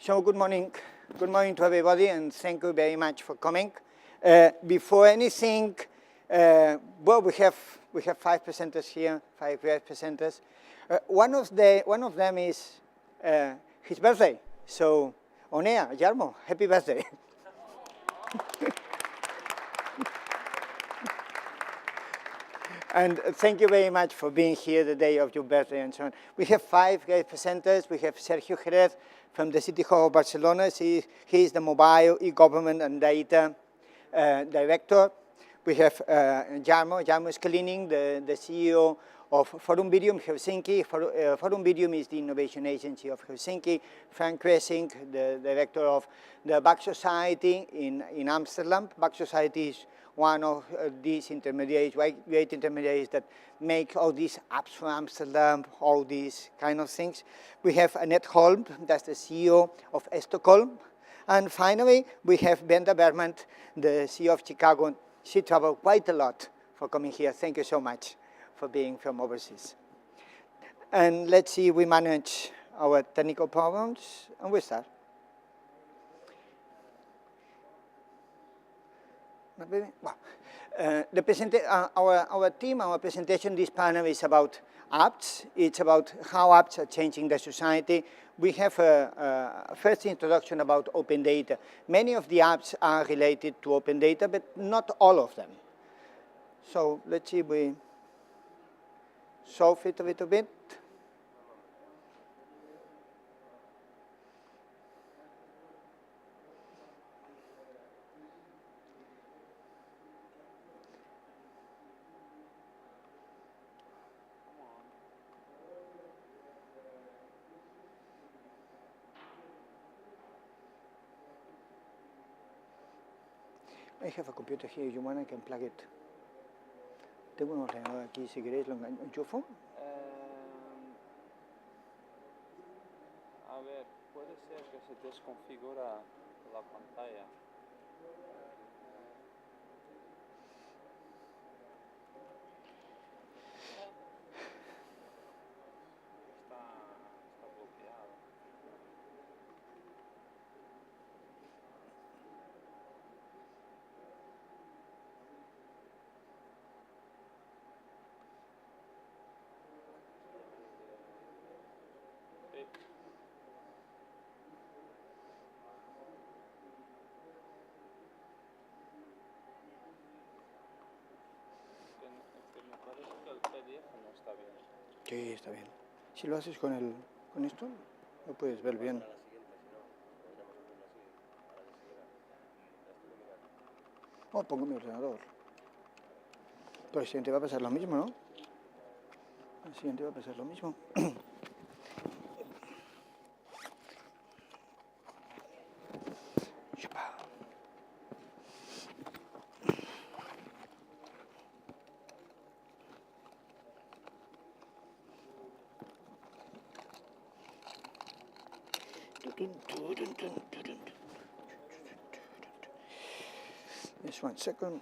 So good morning to everybody, and thank you very much for coming. Before anything, well, we have 5 presenters here, 5 great presenters. One of them is his birthday. So, on air, Jarmo, happy birthday. And thank you very much for being here the day of your birthday and so on. We have 5 great presenters. We have Sergio Jerez from the City Hall of Barcelona. He is the mobile, eGovernment and data director. We have Jarmo Eskelinen, the CEO of Virium Helsinki. Virium is the innovation agency of Helsinki. Kresin, the director of the Waag Society in Amsterdam. Waag Society is one of these intermediaries, great intermediaries that make all these apps for Amsterdam, all these kind of things. We have Annette Holm, that's the CEO of Stockholm. And finally, we have Berman, the CEO of Chicago. She traveled quite a lot for coming here. Thank you so much for being from overseas. And let's see, we manage our technical problems, and we start. Well, our presentation, this panel is about apps. It's about how apps are changing the society. We have a first introduction about open data. Many of the apps are related to open data, but not all of them. So let's see if we solve it a little bit. I have a computer here, you want I can plug it. Tengo un ordenador aquí, si queréis lo enchufo. A ver, puede ser que se desconfigura la pantalla. Está bloqueado. Sí, está bien. Si lo haces con esto, lo puedes ver bien. Oh, pongo mi ordenador. Pero el siguiente va a pasar lo mismo, ¿no? El siguiente va a pasar lo mismo. Just 1 second.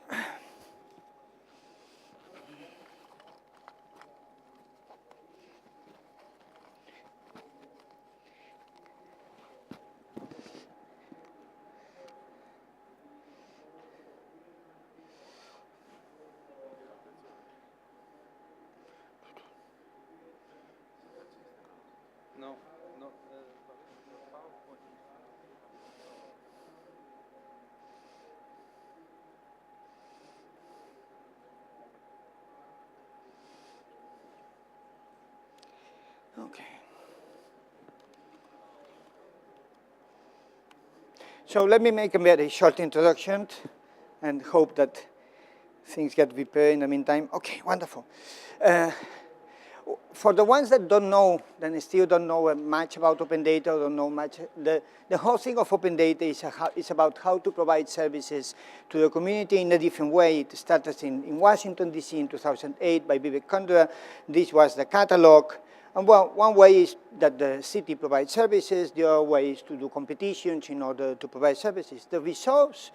No. Okay. So let me make a very short introduction and hope that things get prepared in the meantime. Okay, wonderful. For the ones that don't know, then still don't know much about open data, or don't know much, the whole thing of open data is about how to provide services to the community in a different way. It started in Washington, D.C. in 2008 by Civic Commons. This was the catalog. And well, one way is that the city provides services. The other way is to do competitions in order to provide services. The results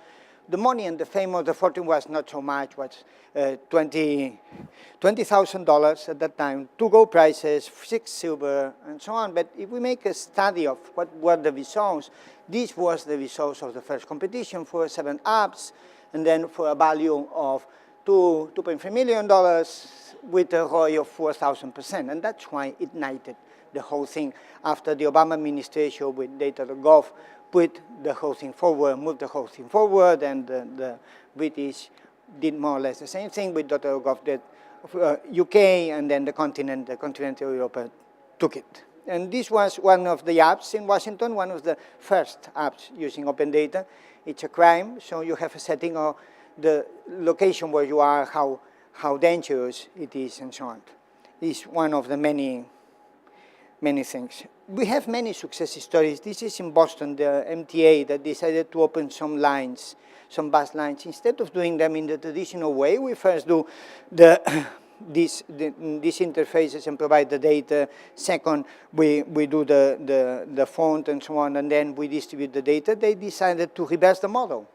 the money and the fame of the fortune was not so much, was $20,000 at that time, 2 gold prizes, 6 silver, and so on. But if we make a study of what were the results, this was the results of the first competition for 7 apps, and then for a value of $2.3 million with a ROI of 4,000%. And that's why it ignited the whole thing after the Obama administration with data.gov put the whole thing forward, moved the whole thing forward, and the British did more or less the same thing with data.gov, that UK, and then the continental Europe took it. And this was one of the apps in Washington, one of the first apps using open data. It's a crime, so you have a setting of the location where you are, how dangerous it is, and so on. It's one of the many things. We have many success stories. This is in Boston, the MTA that decided to open some lines, some bus lines. Instead of doing them in the traditional way, we first do these interfaces and provide the data. Second, we do the font and so on, and then we distribute the data. They decided to reverse the model.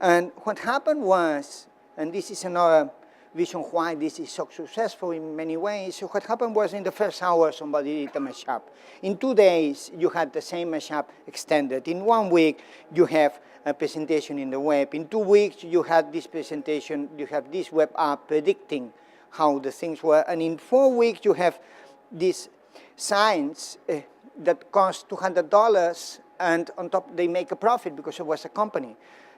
And what happened was, and this is another reason why this is so successful in many ways. So what happened was, in the first hour, somebody did a mashup. In 2 days, you had the same mashup extended. In 1 week, you have a presentation in the web. In 2 weeks, you had this presentation, you have this web app predicting how the things were. And in 4 weeks, you have these signs that cost $200, and on top, they make a profit because it was a company.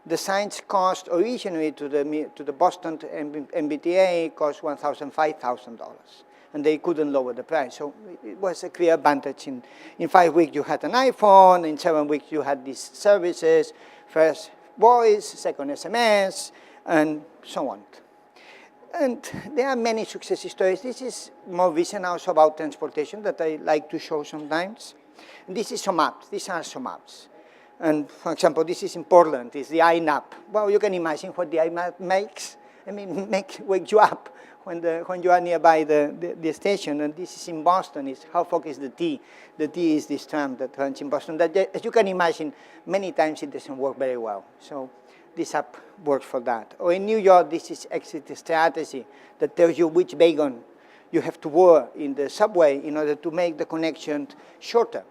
The signs cost originally to the Boston MBTA cost $5,000, and they couldn't lower the price. So it was a clear advantage. In 5 weeks, you had an iPhone. In 7 weeks, you had these services: first voice, second SMS, and so on. And there are many success stories. This is more recent also about transportation that I like to show sometimes. And this is some apps. These are some apps. And for example, this is in Portland, it's the iNap. Well, you can imagine what the iNap makes. I mean, wakes you up when you are nearby the station. And this is in Boston, it's how far is the T? The T is this tram that runs in Boston. That, as you can imagine, many times it doesn't work very well. So this app works for that. Or in New York, this is exit strategy that tells you which wagon you have to wear in the subway in order to make the connection shorter.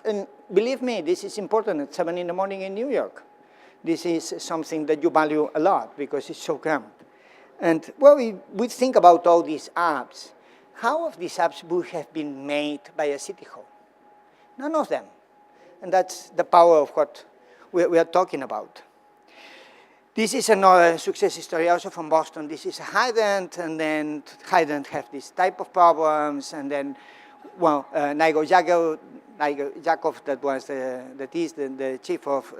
And believe me, this is important at 7 in the morning in New York. This is something that you value a lot because it's so cramped. And well, we think about all these apps. How of these apps would have been made by a city hall? None of them. And that's the power of what we are talking about. This is another success story also from Boston. This is a hydrant, and then hydrant have this type of problems, and then, well, Nigel Jakov, that is the chief of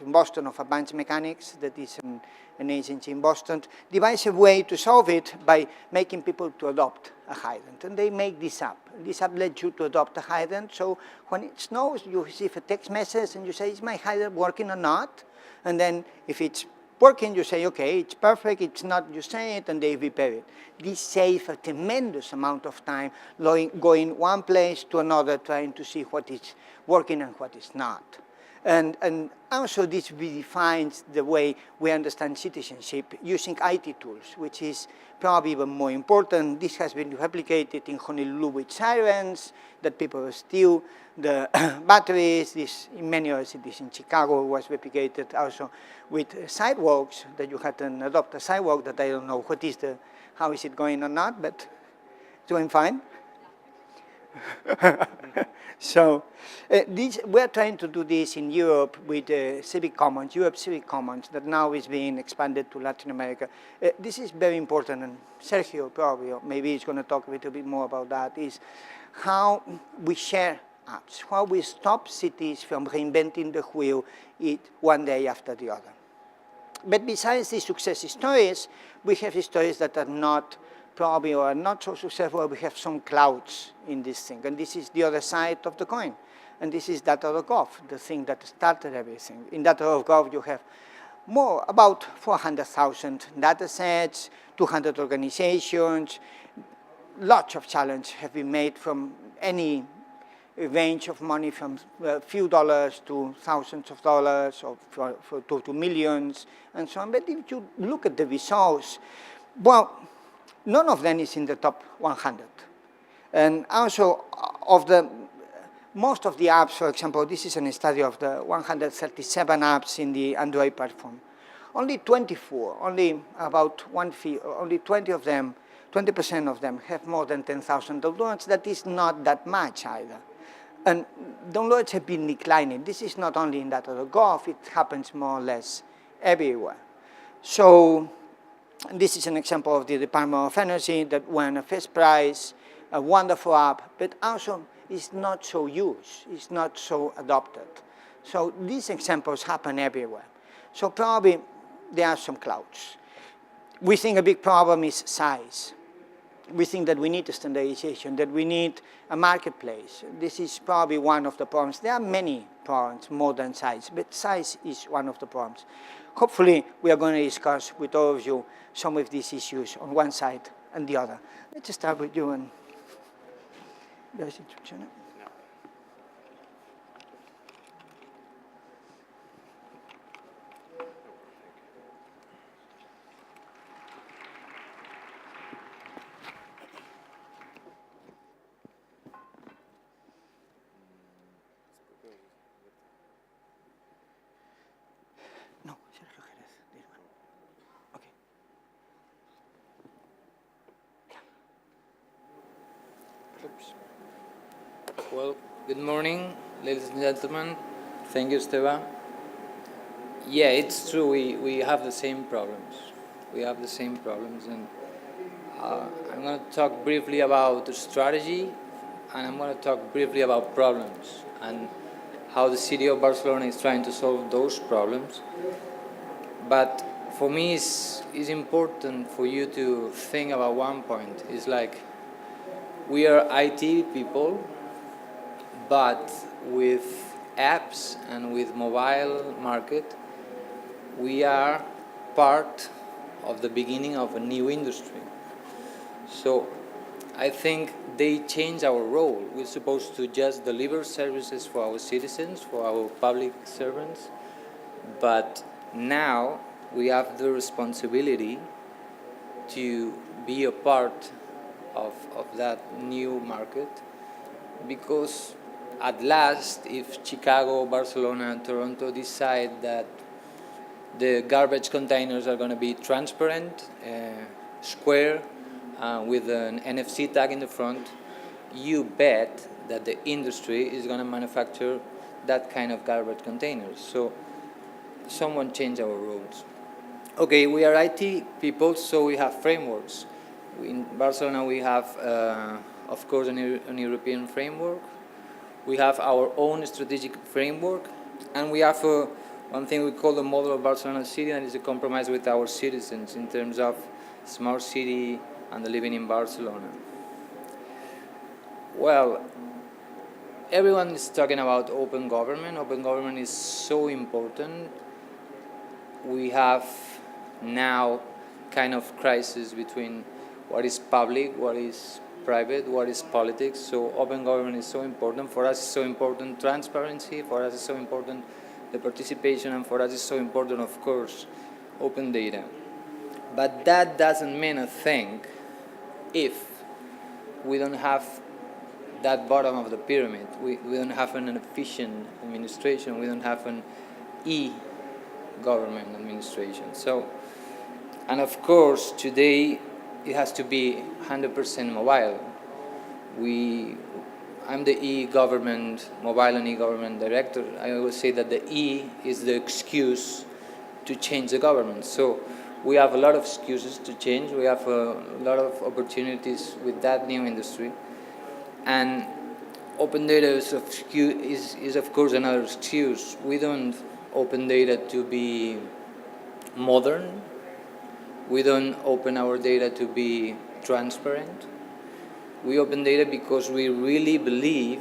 Boston of Advanced Mechanics, that is an agency in Boston, devised a way to solve it by making people to adopt a hydrant. And they make this app. This app lets you to adopt a hydrant. So when it snows, you receive a text message and you say, is my hydrant working or not? And then if it's working, you say, okay, it's perfect. It's not, you say it, and they repair it. This saves a tremendous amount of time going one place to another, trying to see what is working and what is not. And also this redefines the way we understand citizenship using IT tools, which is probably even more important. This has been replicated in Honolulu with sirens, that people steal the batteries. This, in many other cities in Chicago, was replicated also with sidewalks, that you had to adopt a sidewalk that I don't know what is how is it going or not, but it's going fine. So we're trying to do this in Europe with Civic Commons, Europe Civic Commons, that now is being expanded to Latin America. This is very important, and Sergio probably, or maybe he's going to talk a little bit more about that, is how we share apps, how we stop cities from reinventing the wheel one day after the other. But besides these success stories, we have stories that are not probably or not so successful. We have some clouds in this thing. And this is the other side of the coin. And this is data.gov, the thing that started everything. In data.gov, you have about 400,000 data sets, 200 organizations. Lots of challenges have been made from any a range of money from a few dollars to thousands of dollars or to millions and so on. But if you look at the results, well, none of them is in the top 100. And also, most of the apps, for example, this is a study of the 137 apps in the Android platform. Only 24, only 20 of them, 20% of them have more than 10,000 downloads. That is not that much either. And downloads have been declining. This is not only in data.gov, it happens more or less everywhere. So this is an example of the Department of Energy that won a first prize, a wonderful app, but also is not so used, it's not so adopted. So these examples happen everywhere. So probably there are some clouds. We think a big problem is size. We think that we need a standardization, that we need a marketplace. This is probably one of the problems. There are many problems more than size, but size is one of the problems. Hopefully, we are going to discuss with all of you some of these issues on one side and the other. Let's start with you and there's introduction. No, Sergio Jerez, this one. Okay. Oops. Well, good morning, ladies and gentlemen. Thank you, Esteve. Yeah, it's true. We have the same problems. We have the same problems, and I'm going to talk briefly about the strategy, and I'm going to talk briefly about problems and how the city of Barcelona is trying to solve those problems. But for me, it's important for you to think about one point. It's like we are IT people, but with apps and with mobile market, we are part of the beginning of a new industry. So I think they change our role. We're supposed to just deliver services for our citizens, for our public servants, but now we have the responsibility to be a part of that new market, because at last, if Chicago, Barcelona, and Toronto decide that the garbage containers are going to be transparent, square, with an NFC tag in the front, you bet that the industry is going to manufacture that kind of garbage containers. So someone change our rules. Okay, we are IT people, so we have frameworks. In Barcelona, we have, of course, an European framework. We have our own strategic framework, and we have one thing we call the model of Barcelona city, and is a compromise with our citizens in terms of smart city and the living in Barcelona. Well, everyone is talking about open government. Open government is so important. We have now kind of crisis between what is public, what is private, what is politics. So open government is so important. For us, it's so important transparency. For us, it's so important the participation, and for us, it's so important, of course, open data. But that doesn't mean a thing if we don't have that bottom of the pyramid. We don't have an efficient administration. We don't have an e-government administration. So, and of course, today it has to be 100% mobile. I'm the e-government, mobile and e-government director. I always say that the E is the excuse to change the government. So we have a lot of excuses to change. We have a lot of opportunities with that new industry. And open data is of course another excuse. We don't open data to be modern. We don't open our data to be transparent. We open data because we really believe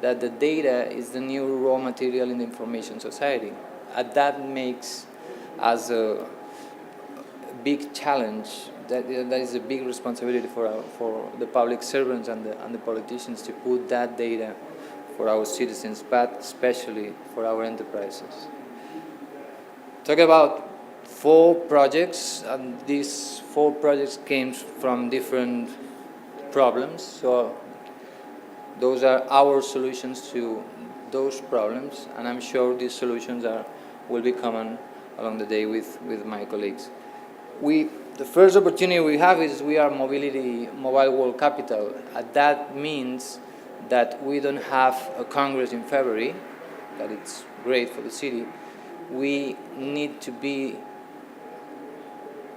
that the data is the new raw material in the information society. And that makes us a big challenge. That is a big responsibility for the public servants and the politicians to put that data for our citizens, but especially for our enterprises. Talk about 4 projects, and these 4 projects came from different problems. So those are our solutions to those problems, and I'm sure these solutions will be common along the day with my colleagues. The first opportunity we have is we are mobile world capital. That means that we don't have a Congress in February, that it's great for the city. We need to be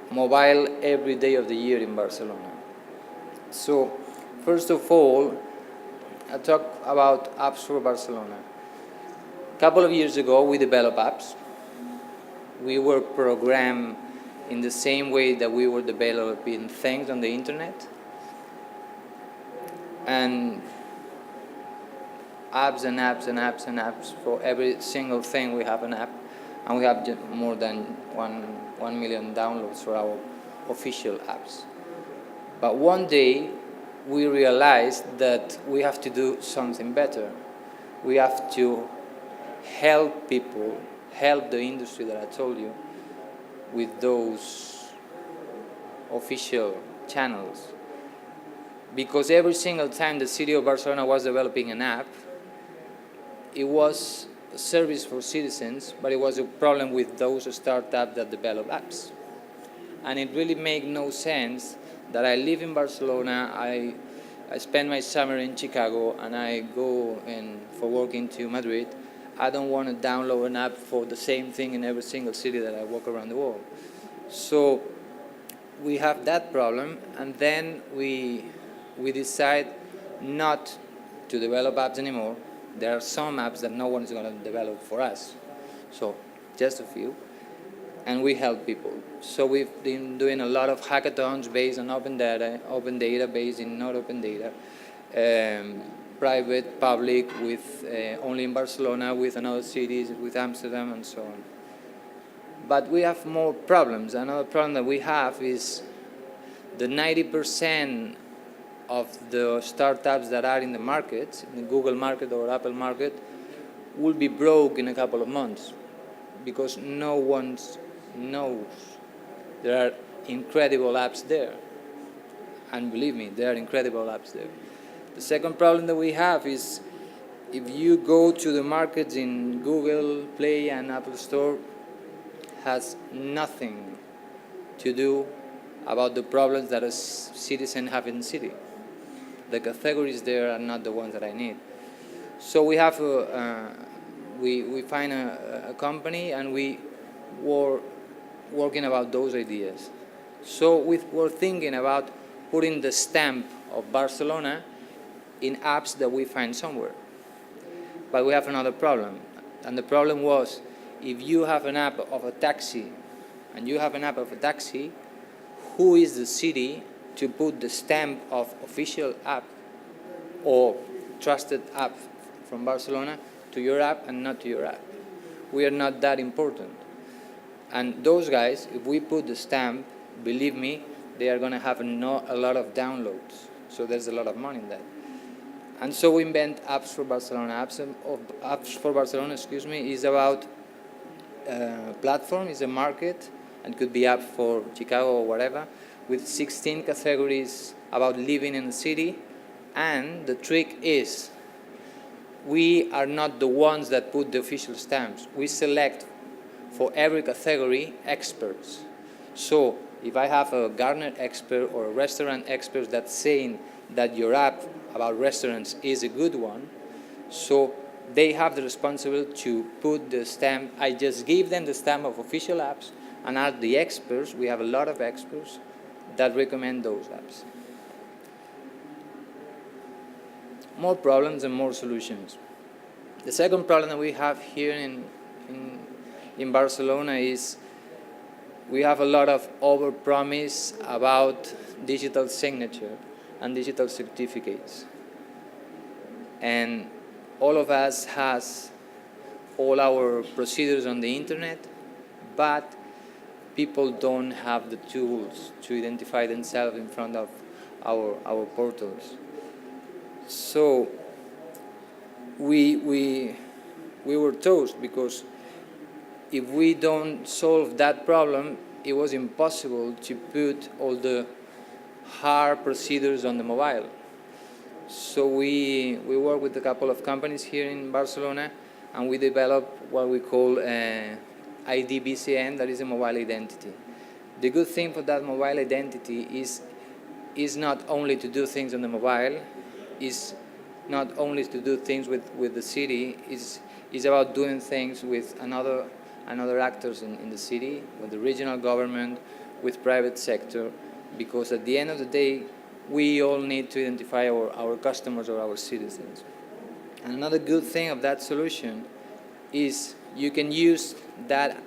mobile every day of the year in Barcelona. So, first of all, I talk about apps for Barcelona. A couple of years ago, we developed apps. We were programmed in the same way that we were developing things on the internet. And apps and apps and apps and apps. For every single thing, we have an app. And we have more than 1 million downloads for our official apps. But one day, we realized that we have to do something better. We have to help people, help the industry that I told you, with those official channels. Because every single time the city of Barcelona was developing an app, it was a service for citizens, but it was a problem with those startups that develop apps. And it really made no sense that I live in Barcelona, I spend my summer in Chicago, and I go for working to Madrid. I don't want to download an app for the same thing in every single city that I walk around the world. So we have that problem, and then we decide not to develop apps anymore. There are some apps that no one is going to develop for us, so just a few, and we help people. So we've been doing a lot of hackathons based on open data based in not open data, private, public, with only in Barcelona, with another cities, with Amsterdam, and so on. But we have more problems. Another problem that we have is the 90% of the startups that are in the market, in the Google market or Apple market, will be broke in a couple of months because no one knows there are incredible apps there. And believe me, there are incredible apps there. The second problem that we have is if you go to the markets in Google Play and Apple Store, has nothing to do about the problems that a citizen have in the city. The categories there are not the ones that I need. So we have we find a company and we were working about those ideas. So we were thinking about putting the stamp of Barcelona in apps that we find somewhere. But we have another problem. And the problem was, if you have an app of a taxi, and you have an app of a taxi, who is the city to put the stamp of official app or trusted app from Barcelona to your app and not to your app? We are not that important. And those guys, if we put the stamp, believe me, they are going to have a lot of downloads. So there's a lot of money in that. And so we invent apps for Barcelona. Apps for Barcelona, is about platform, is a market, and could be app for Chicago or whatever, with 16 categories about living in the city. And the trick is, we are not the ones that put the official stamps. We select for every category experts. So if I have a Gartner expert or a restaurant expert that's saying that your app about restaurants is a good one, so they have the responsibility to put the stamp. I just give them the stamp of official apps and are the experts. We have a lot of experts that recommend those apps. More problems and more solutions. The second problem that we have here in Barcelona is we have a lot of overpromise about digital signature and digital certificates. And all of us has all our procedures on the internet, but people don't have the tools to identify themselves in front of our portals. So we were toast, because if we don't solve that problem, it was impossible to put all the hard procedures on the mobile. So we work with a couple of companies here in Barcelona, and we develop what we call ID BCN, that is a mobile identity. The good thing for that mobile identity is not only to do things on the mobile, is not only to do things with the city, is about doing things with another actors in the city, with the regional government, with private sector, because at the end of the day, we all need to identify our customers or our citizens. And another good thing of that solution is you can use that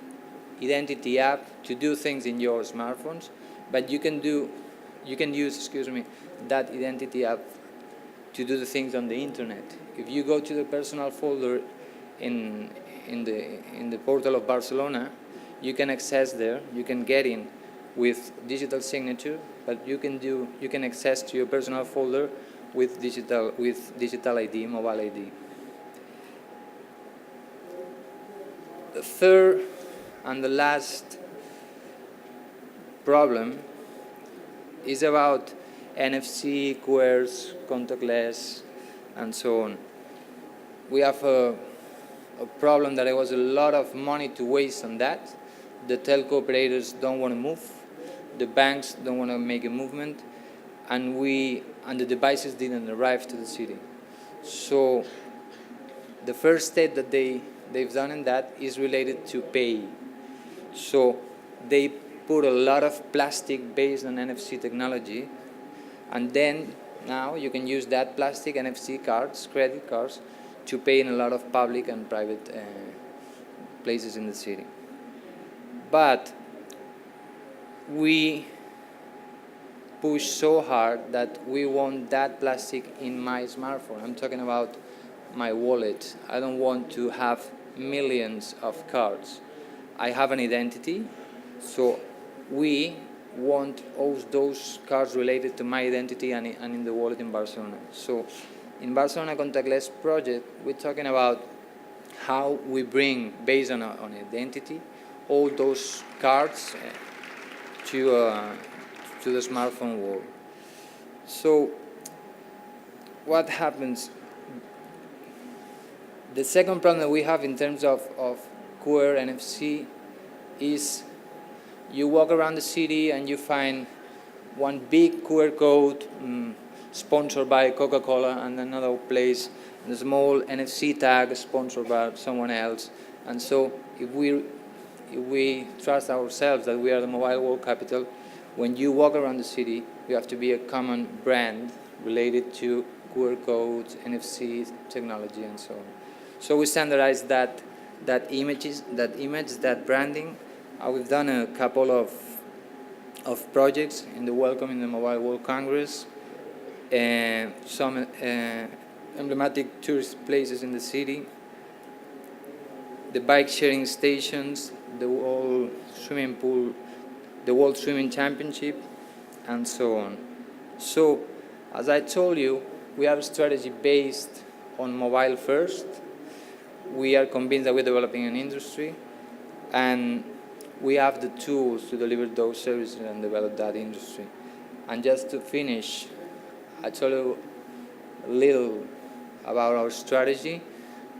identity app to do things in your smartphones, but you can use that identity app to do the things on the internet. If you go to the personal folder in the portal of Barcelona, you can access there, you can get in with digital signature, but you can access to your personal folder with digital ID, mobile ID. The third and the last problem is about NFC, QRs, contactless, and so on. We have a problem that there was a lot of money to waste on that. The telco operators don't want to move. The banks don't want to make a movement, and the devices didn't arrive to the city. So the first step that they've done in that is related to pay. So they put a lot of plastic based on NFC technology, and then now you can use that plastic NFC cards, credit cards, to pay in a lot of public and private places in the city. But we push so hard that we want that plastic in my smartphone. I'm talking about my wallet. I don't want to have millions of cards. I have an identity, so we want all those cards related to my identity and in the wallet in Barcelona. So in Barcelona Contactless project, we're talking about how we bring, based on identity, all those cards to the smartphone world. So what happens? The second problem that we have in terms of QR NFC is you walk around the city and you find one big QR code sponsored by Coca-Cola, and another place, and a small NFC tag sponsored by someone else. And so if we trust ourselves that we are the mobile world capital, when you walk around the city, you have to be a common brand related to QR codes, NFC technology, and so on. So we standardize that image, that branding. We've done a couple of projects in the Welcome in the Mobile World Congress, and some emblematic tourist places in the city, the bike sharing stations, the World Swimming Pool, the World Swimming Championship, and so on. So, as I told you, we have a strategy based on mobile first. We are convinced that we're developing an industry, and we have the tools to deliver those services and develop that industry. And just to finish, I told you a little about our strategy.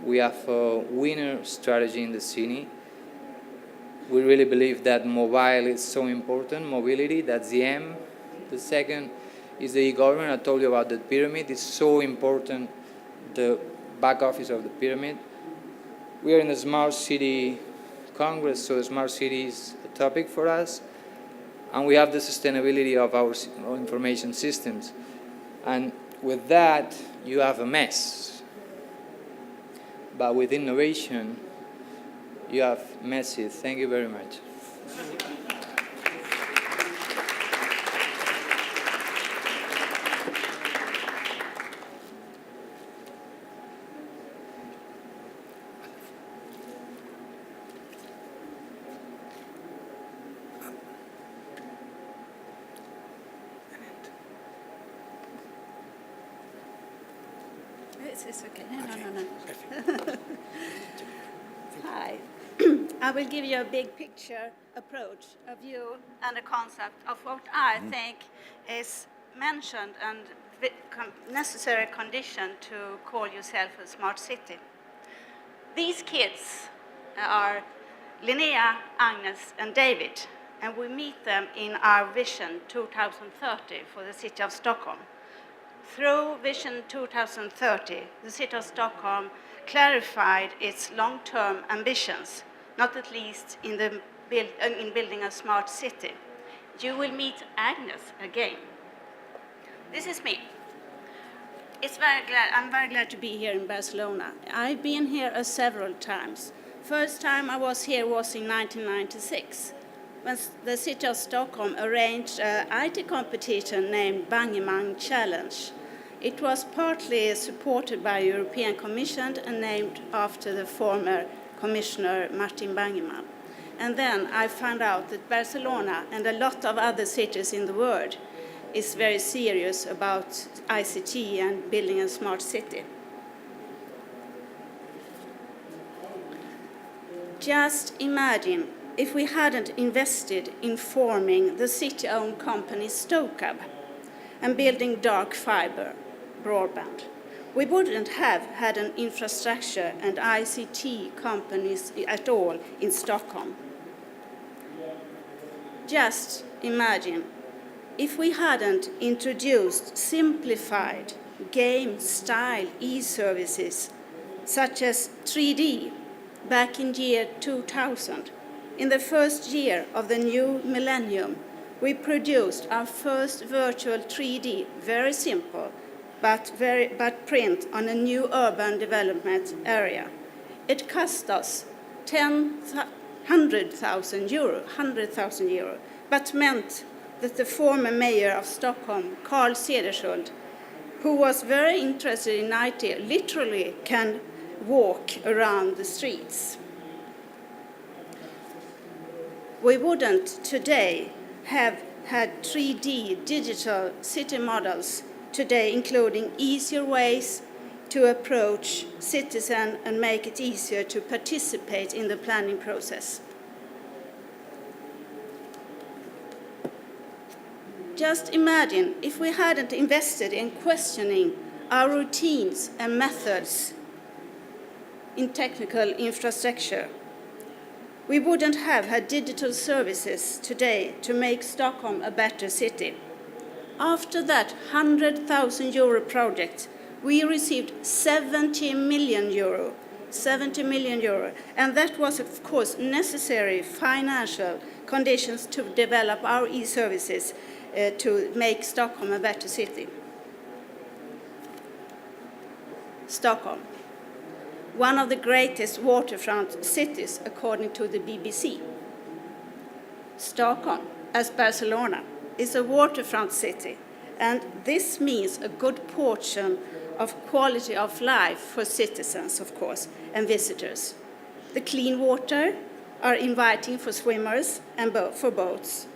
We have a winner strategy in the city. We really believe that mobile is so important, mobility, that's the M. The second is the eGovernment. I told you about the pyramid. It's so important, the back office of the pyramid. We are in the Smart City Congress, so the smart city is a topic for us. And we have the sustainability of our information systems. And with that, you have a mess. But with innovation, you have messy. Thank you very much. it's okay. No. Hi. I will give you a big picture approach, a view and a concept of what I think is mentioned and necessary condition to call yourself a smart city. These kids are Linnea, Agnes, and David, and we meet them in our Vision 2030 for the city of Stockholm. Through Vision 2030, the city of Stockholm clarified its long-term ambitions, not at least in building a smart city. You will meet Agnes again. This is me. I'm very glad to be here in Barcelona. I've been here several times. First time I was here was in 1996, when the city of Stockholm arranged an IT competition named Bangemang Challenge. It was partly supported by the European Commission and named after the former Commissioner Martin Bangemann. And then I found out that Barcelona and a lot of other cities in the world is very serious about ICT and building a smart city. Just imagine if we hadn't invested in forming the city-owned company Stockholm and building dark fiber broadband. We wouldn't have had an infrastructure and ICT companies at all in Stockholm. Just imagine if we hadn't introduced simplified game-style e-services such as 3D back in year 2000. In the first year of the new millennium, we produced our first virtual 3D, very simple, but print on a new urban development area. It cost us 100,000 euro, but meant that the former mayor of Stockholm, Carl Cederschiöld, who was very interested in IT, literally can walk around the streets. We wouldn't today have had 3D digital city models today, including easier ways to approach citizens and make it easier to participate in the planning process. Just imagine if we hadn't invested in questioning our routines and methods in technical infrastructure. We wouldn't have had digital services today to make Stockholm a better city. After that 100,000 euro project, we received 70 million euro, and that was, of course, necessary financial conditions to develop our e-services to make Stockholm a better city. Stockholm, one of the greatest waterfront cities according to the BBC. Stockholm, as Barcelona, is a waterfront city, and this means a good portion of quality of life for citizens, of course, and visitors. The clean water are inviting for swimmers and for boats.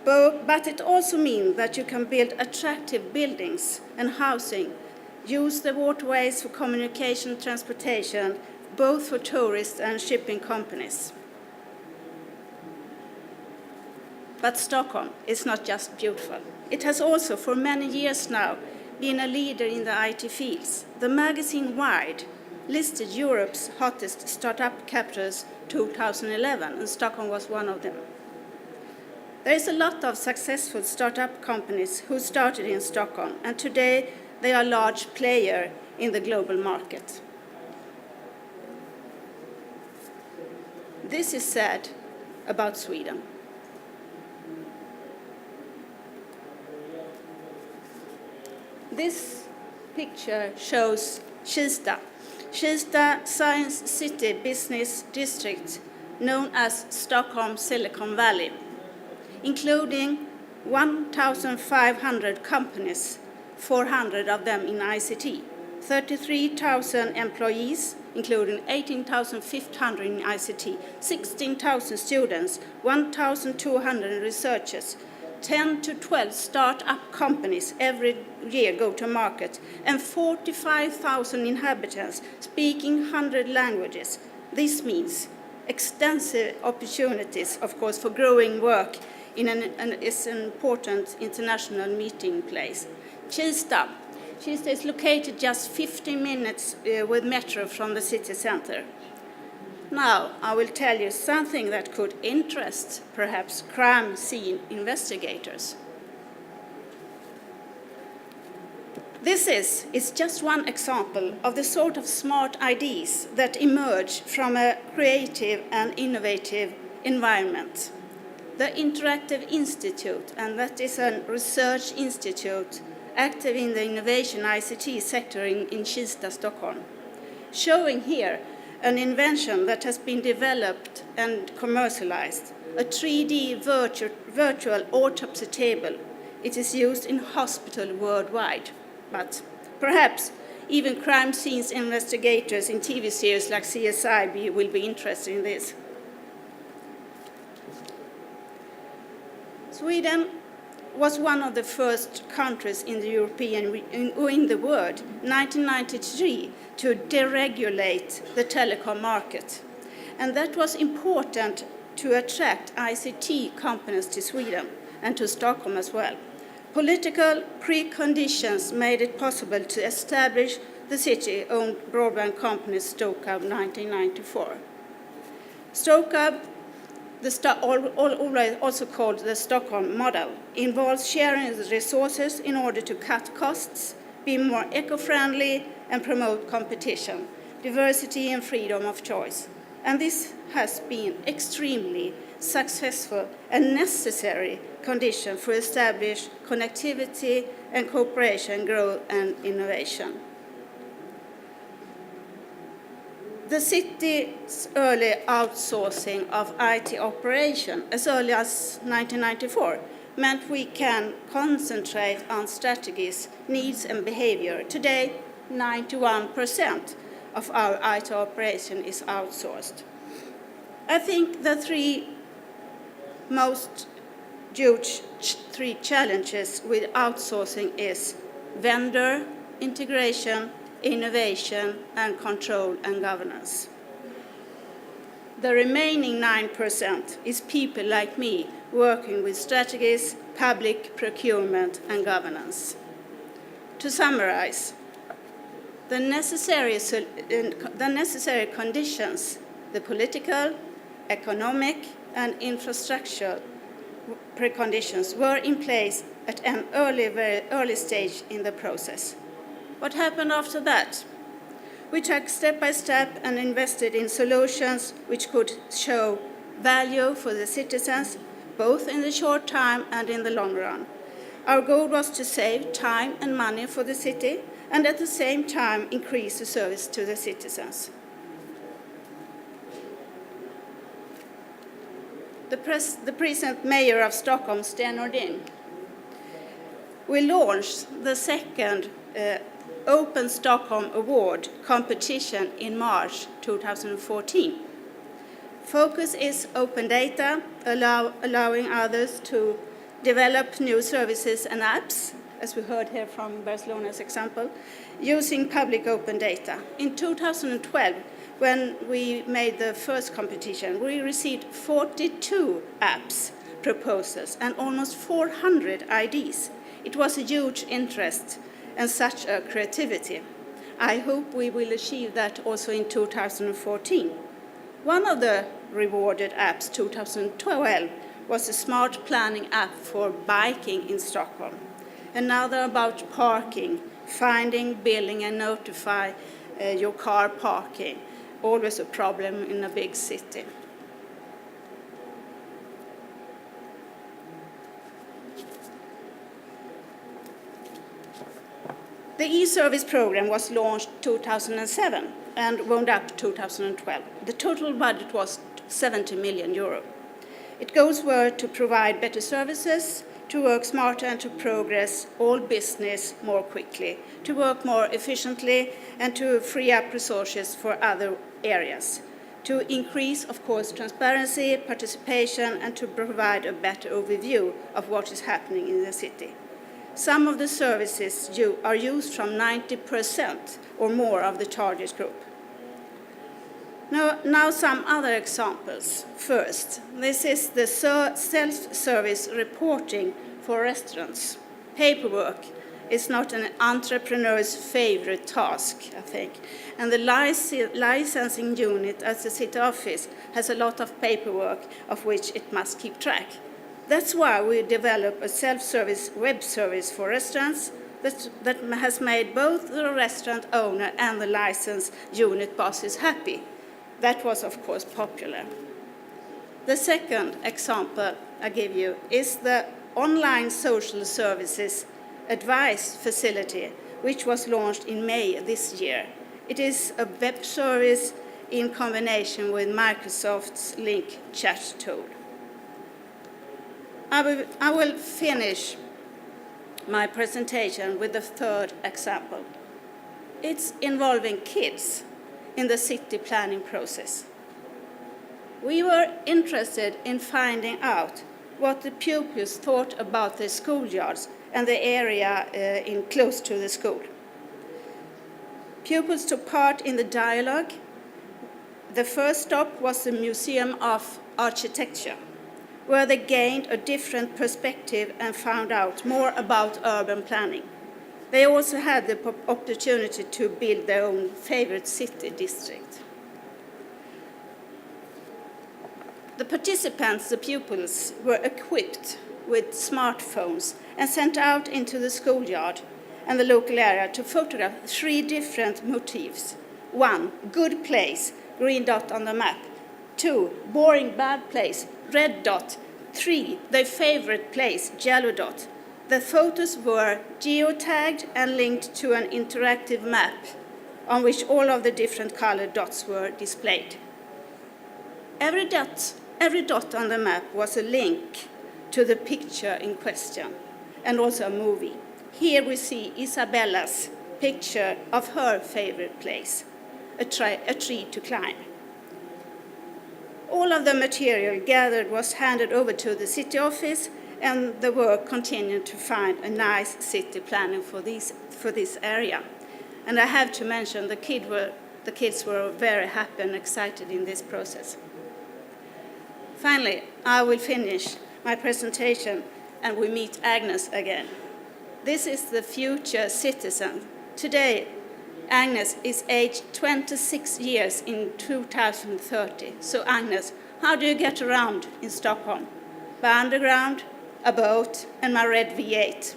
But it also means that you can build attractive buildings and housing, use the waterways for communication and transportation, both for tourists and shipping companies. But Stockholm is not just beautiful. It has also, for many years now, been a leader in the IT fields. The magazine Waag listed Europe's hottest startup capitals 2011, and Stockholm was one of them. There is a lot of successful startup companies who started in Stockholm, and today they are a large player in the global market. This is said about Sweden. This picture shows Kista, Science City Business District, known as Stockholm Silicon Valley, including 1,500 companies, 400 of them in ICT, 33,000 employees, including 18,500 in ICT, 16,000 students, 1,200 researchers, 10 to 12 start-up companies every year go to market, and 45,000 inhabitants speaking 100 languages. This means extensive opportunities, of course, for growing work in is an important international meeting place. Kista is located just 15 minutes with metro from the city center. Now, I will tell you something that could interest, perhaps, crime scene investigators. This is just one example of the sort of smart ideas that emerge from a creative and innovative environment. The Interactive Institute, and that is a research institute active in the innovation ICT sector in Kista, Stockholm, showing here an invention that has been developed and commercialized, a 3D virtual autopsy table. It is used in hospitals worldwide, but perhaps even crime scenes investigators in TV series like CSI will be interested in this. Sweden was one of the first countries in the in the world, 1993, to deregulate the telecom market. And that was important to attract ICT companies to Sweden and to Stockholm as well. Political preconditions made it possible to establish the city-owned broadband company Stockholm in 1994. Stockholm, also called the Stockholm model, involves sharing the resources in order to cut costs, be more eco-friendly, and promote competition, diversity, and freedom of choice. And this has been extremely successful and necessary condition for establish connectivity and cooperation, growth, and innovation. The city's early outsourcing of IT operation as early as 1994 meant we can concentrate on strategies, needs, and behavior. Today, 91% of our IT operation is outsourced. I think the three challenges with outsourcing is vendor integration, innovation, and control and governance. The remaining 9% is people like me working with strategies, public procurement, and governance. To summarize, the necessary conditions, the political, economic, and infrastructural preconditions were in place at an very early stage in the process. What happened after that? We took step by step and invested in solutions which could show value for the citizens, both in the short time and in the long run. Our goal was to save time and money for the city and at the same time increase the service to the citizens. The present mayor of Stockholm, Sten Nordin, we launched the second Open Stockholm Award competition in March 2014. Focus is open data, allowing others to develop new services and apps, as we heard here from Barcelona's example, using public open data. In 2012, when we made the first competition, we received 42 apps proposals and almost 400 IDs. It was a huge interest and such a creativity. I hope we will achieve that also in 2014. One of the rewarded apps 2012 was a smart planning app for biking in Stockholm. Another about parking, finding, billing, and notify your car parking. Always a problem in a big city. The e-service program was launched 2007 and wound up 2012. The total budget was 70 million euro. Its goals were to provide better services, to work smarter and to progress all business more quickly, to work more efficiently and to free up resources for other areas, to increase, of course, transparency, participation, and to provide a better overview of what is happening in the city. Some of the services are used from 90% or more of the target group. Now some other examples. First, this is the self-service reporting for restaurants. Paperwork is not an entrepreneur's favorite task, I think. And the licensing unit at the city office has a lot of paperwork of which it must keep track. That's why we developed a self-service web service for restaurants that has made both the restaurant owner and the license unit bosses happy. That was, of course, popular. The second example I give you is the online social services advice facility, which was launched in May this year. It is a web service in combination with Microsoft's Link chat tool. I will finish my presentation with the third example. It's involving kids in the city planning process. We were interested in finding out what the pupils thought about the schoolyards and the area close to the school. Pupils took part in the dialogue. The first stop was the Museum of Architecture, where they gained a different perspective and found out more about urban planning. They also had the opportunity to build their own favorite city district. The participants, the pupils, were equipped with smartphones and sent out into the schoolyard and the local area to photograph 3 different motifs. 1, good place, green dot on the map. 2, boring bad place, red dot. 3, their favorite place, yellow dot. The photos were geotagged and linked to an interactive map on which all of the different colored dots were displayed. Every dot on the map was a link to the picture in question, and also a movie. Here we see Isabella's picture of her favorite place, a tree to climb. All of the material gathered was handed over to the city office, and the work continued to find a nice city planning for this area. And I have to mention the kids were very happy and excited in this process. Finally, I will finish my presentation and we meet Agnes again. This is the future citizen. Today, Agnes is aged 26 years in 2030. So Agnes, how do you get around in Stockholm? By underground, a boat, and my red V8.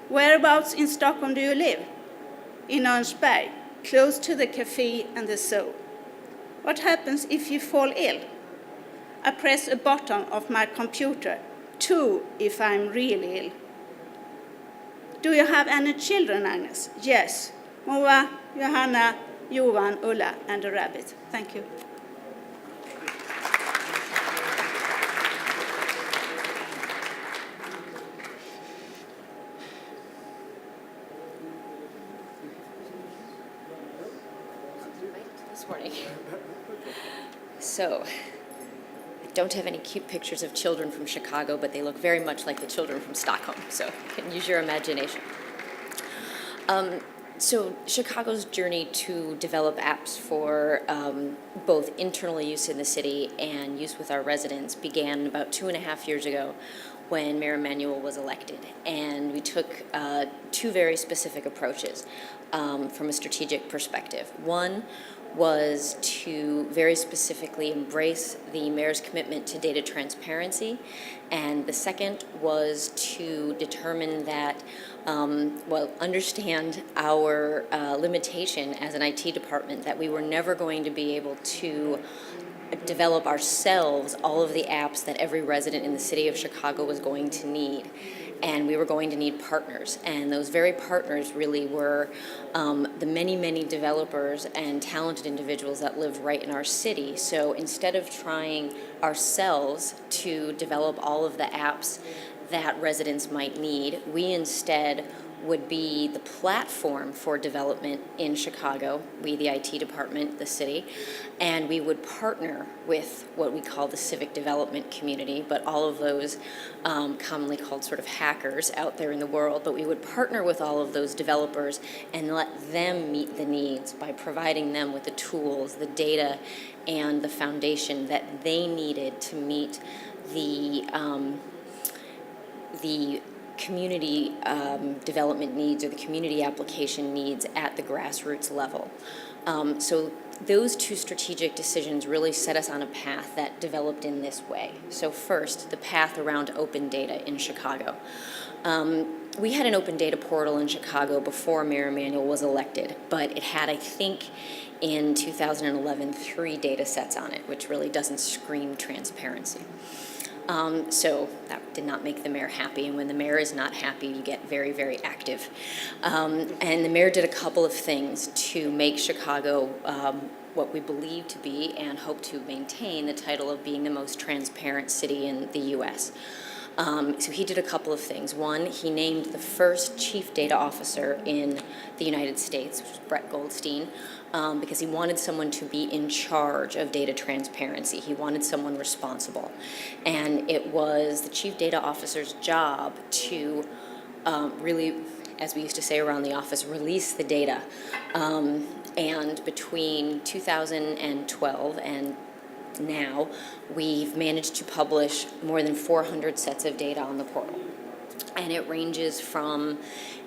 Whereabouts in Stockholm do you live? In Örnsberg, close to the cafe and the zoo. What happens if you fall ill? I press a button of my computer, 2 if I'm really ill. Do you have any children, Agnes? Yes. Moa, Johanna, Johan, Ulla, and a rabbit. Thank you. This morning. So, I don't have any cute pictures of children from Chicago, but they look very much like the children from Stockholm, so you can use your imagination. So Chicago's journey to develop apps for both internal use in the city and use with our residents began about 2.5 years ago when Mayor Emanuel was elected. And we took 2 very specific approaches from a strategic perspective. One was to very specifically embrace the mayor's commitment to data transparency, and the second was to determine that, understand our limitation as an IT department, that we were never going to be able to develop ourselves all of the apps that every resident in the city of Chicago was going to need. And we were going to need partners. And those very partners really were the many, many developers and talented individuals that lived right in our city. So instead of trying ourselves to develop all of the apps that residents might need, we instead would be the platform for development in Chicago, we, the IT department, the city, and we would partner with what we call the civic development community, but all of those commonly called sort of hackers out there in the world, but we would partner with all of those developers and let them meet the needs by providing them with the tools, the data, and the foundation that they needed to meet the community development needs or the community application needs at the grassroots level. So those two strategic decisions really set us on a path that developed in this way. So first, the path around open data in Chicago. We had an open data portal in Chicago before Mayor Emanuel was elected, but it had, I think, in 2011, 3 data sets on it, which really doesn't scream transparency. So that did not make the mayor happy, and when the mayor is not happy, you get very, very active. And the mayor did a couple of things to make Chicago what we believe to be and hope to maintain the title of being the most transparent city in the U.S. So he did a couple of things. One, he named the first chief data officer in the United States, which was Brett Goldstein, because he wanted someone to be in charge of data transparency. He wanted someone responsible. And it was the chief data officer's job to really, as we used to say around the office, release the data. And between 2012 and now, we've managed to publish more than 400 sets of data on the portal. And it ranges from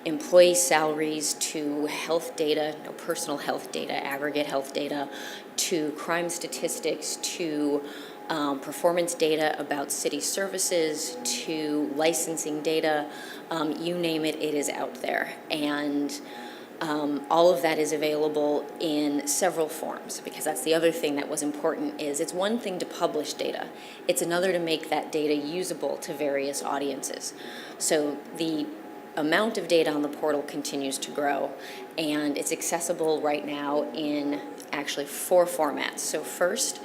employee salaries to health data, personal health data, aggregate health data, to crime statistics, to performance data about city services, to licensing data. You name it, it is out there. And all of that is available in several forms, because that's the other thing that was important. Is it's one thing to publish data, it's another to make that data usable to various audiences. So the amount of data on the portal continues to grow, and it's accessible right now in actually 4 formats. So first,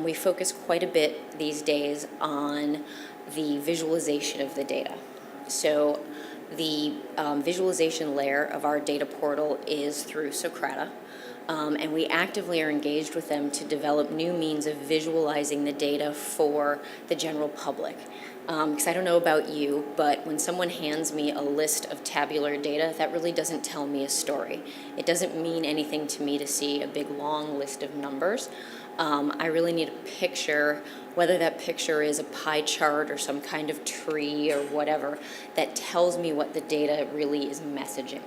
we focus quite a bit these days on the visualization of the data. So the visualization layer of our data portal is through Socrata, and we actively are engaged with them to develop new means of visualizing the data for the general public. Because I don't know about you, but when someone hands me a list of tabular data, that really doesn't tell me a story. It doesn't mean anything to me to see a big long list of numbers. I really need a picture, whether that picture is a pie chart or some kind of tree or whatever, that tells me what the data really is messaging.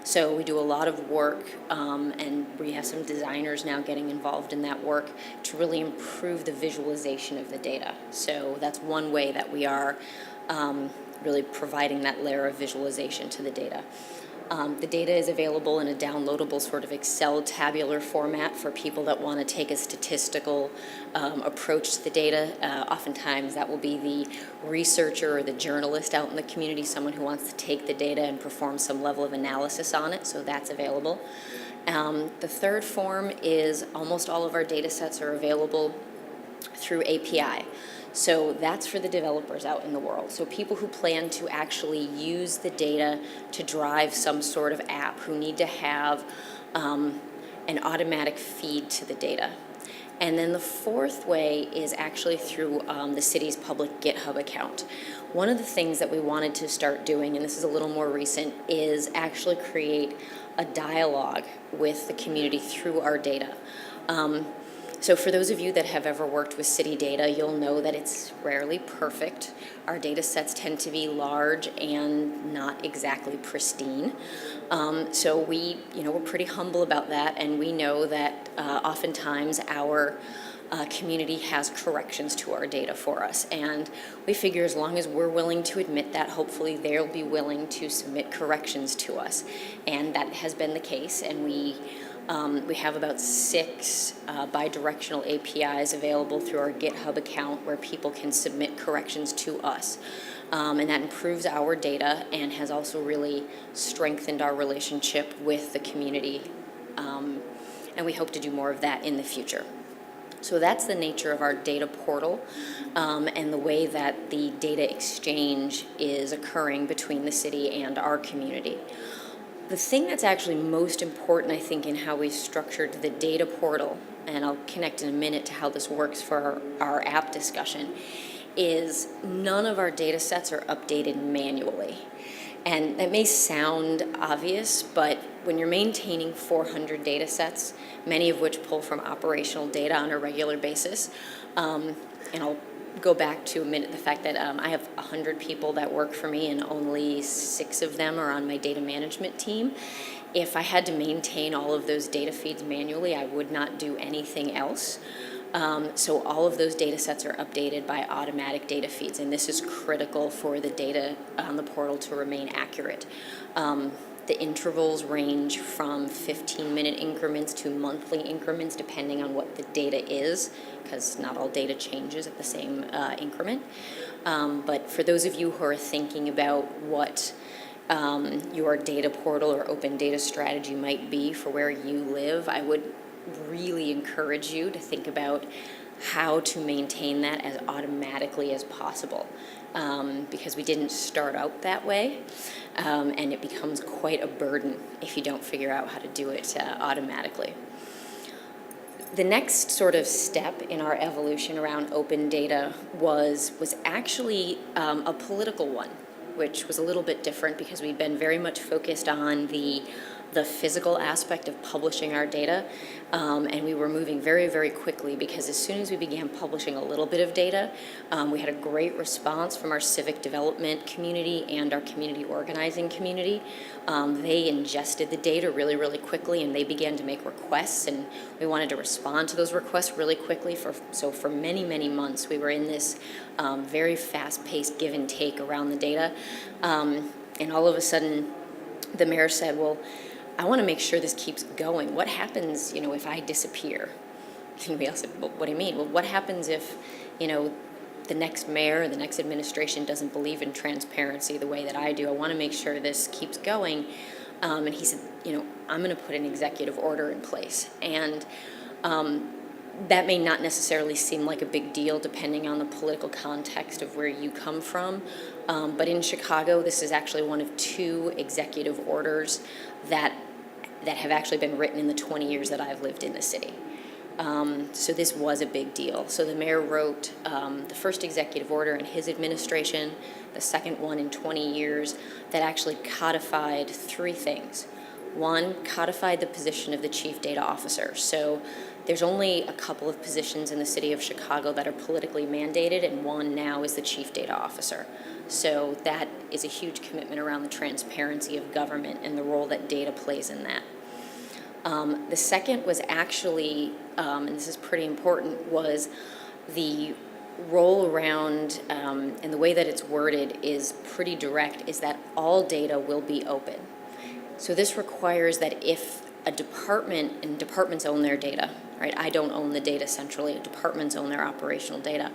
So we do a lot of work, and we have some designers now getting involved in that work to really improve the visualization of the data. So that's one way that we are really providing that layer of visualization to the data. The data is available in a downloadable sort of Excel tabular format for people that want to take a statistical approach to the data. Oftentimes that will be the researcher or the journalist out in the community, someone who wants to take the data and perform some level of analysis on it, so that's available. The third form is almost all of our data sets are available through API. So that's for the developers out in the world. So people who plan to actually use the data to drive some sort of app, who need to have an automatic feed to the data. And then the fourth way is actually through the city's public GitHub account. One of the things that we wanted to start doing, and this is a little more recent, is actually create a dialogue with the community through our data. So for those of you that have ever worked with city data, you'll know that it's rarely perfect. Our data sets tend to be large and not exactly pristine. So we're pretty humble about that, and we know that oftentimes our community has corrections to our data for us. And we figure as long as we're willing to admit that, hopefully they'll be willing to submit corrections to us. And that has been the case, and we have about 6 bi-directional APIs available through our GitHub account where people can submit corrections to us. And that improves our data and has also really strengthened our relationship with the community. And we hope to do more of that in the future. So that's the nature of our data portal and the way that the data exchange is occurring between the city and our community. The thing that's actually most important, I think, in how we structured the data portal, and I'll connect in a minute to how this works for our app discussion, is none of our data sets are updated manually. And that may sound obvious, but when you're maintaining 400 data sets, many of which pull from operational data on a regular basis, and I'll go back to a minute the fact that I have 100 people that work for me and only 6 of them are on my data management team. If I had to maintain all of those data feeds manually, I would not do anything else. So all of those data sets are updated by automatic data feeds, and this is critical for the data on the portal to remain accurate. The intervals range from 15-minute increments to monthly increments, depending on what the data is, because not all data changes at the same increment. But for those of you who are thinking about what your data portal or open data strategy might be for where you live, I would really encourage you to think about how to maintain that as automatically as possible, because we didn't start out that way, and it becomes quite a burden if you don't figure out how to do it automatically. The next sort of step in our evolution around open data was actually a political one, which was a little bit different because we'd been very much focused on the physical aspect of publishing our data, and we were moving very, very quickly because as soon as we began publishing a little bit of data, we had a great response from our civic development community and our community organizing community. They ingested the data really, really quickly, and they began to make requests, and we wanted to respond to those requests really quickly. So for many, many months, we were in this very fast-paced give and take around the data, and all of a sudden, the mayor said, well, I want to make sure this keeps going. What happens, if I disappear? And we all said, well, what do you mean? Well, what happens if, the next mayor, the next administration doesn't believe in transparency the way that I do? I want to make sure this keeps going. And he said, I'm going to put an executive order in place. And that may not necessarily seem like a big deal depending on the political context of where you come from. But in Chicago, this is actually one of 2 executive orders that have actually been written in the 20 years that I've lived in the city. So this was a big deal. So the mayor wrote the first executive order in his administration, the second one in 20 years, that actually codified 3 things. 1, codified the position of the chief data officer. So there's only a couple of positions in the city of Chicago that are politically mandated, and one now is the chief data officer. So that is a huge commitment around the transparency of government and the role that data plays in that. The second was actually, and this is pretty important, was the role around, and the way that it's worded is pretty direct, is that all data will be open. So this requires that if a department, and departments own their data, right? I don't own the data centrally, departments own their operational data.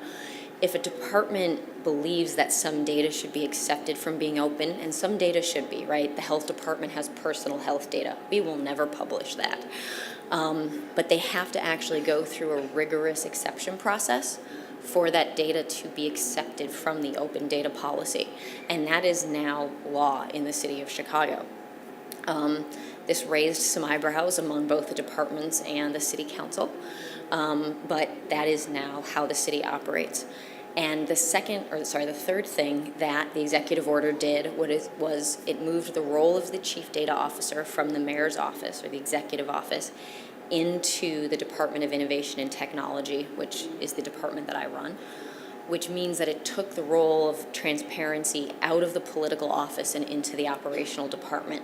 If a department believes that some data should be accepted from being open, and some data should be, right? The health department has personal health data. We will never publish that. But they have to actually go through a rigorous exception process for that data to be accepted from the open data policy. And that is now law in the city of Chicago. This raised some eyebrows among both the departments and the city council, but that is now how the city operates. And the third thing that the executive order did was it moved the role of the chief data officer from the mayor's office or the executive office into the Department of Innovation and Technology, which is the department that I run, which means that it took the role of transparency out of the political office and into the operational department,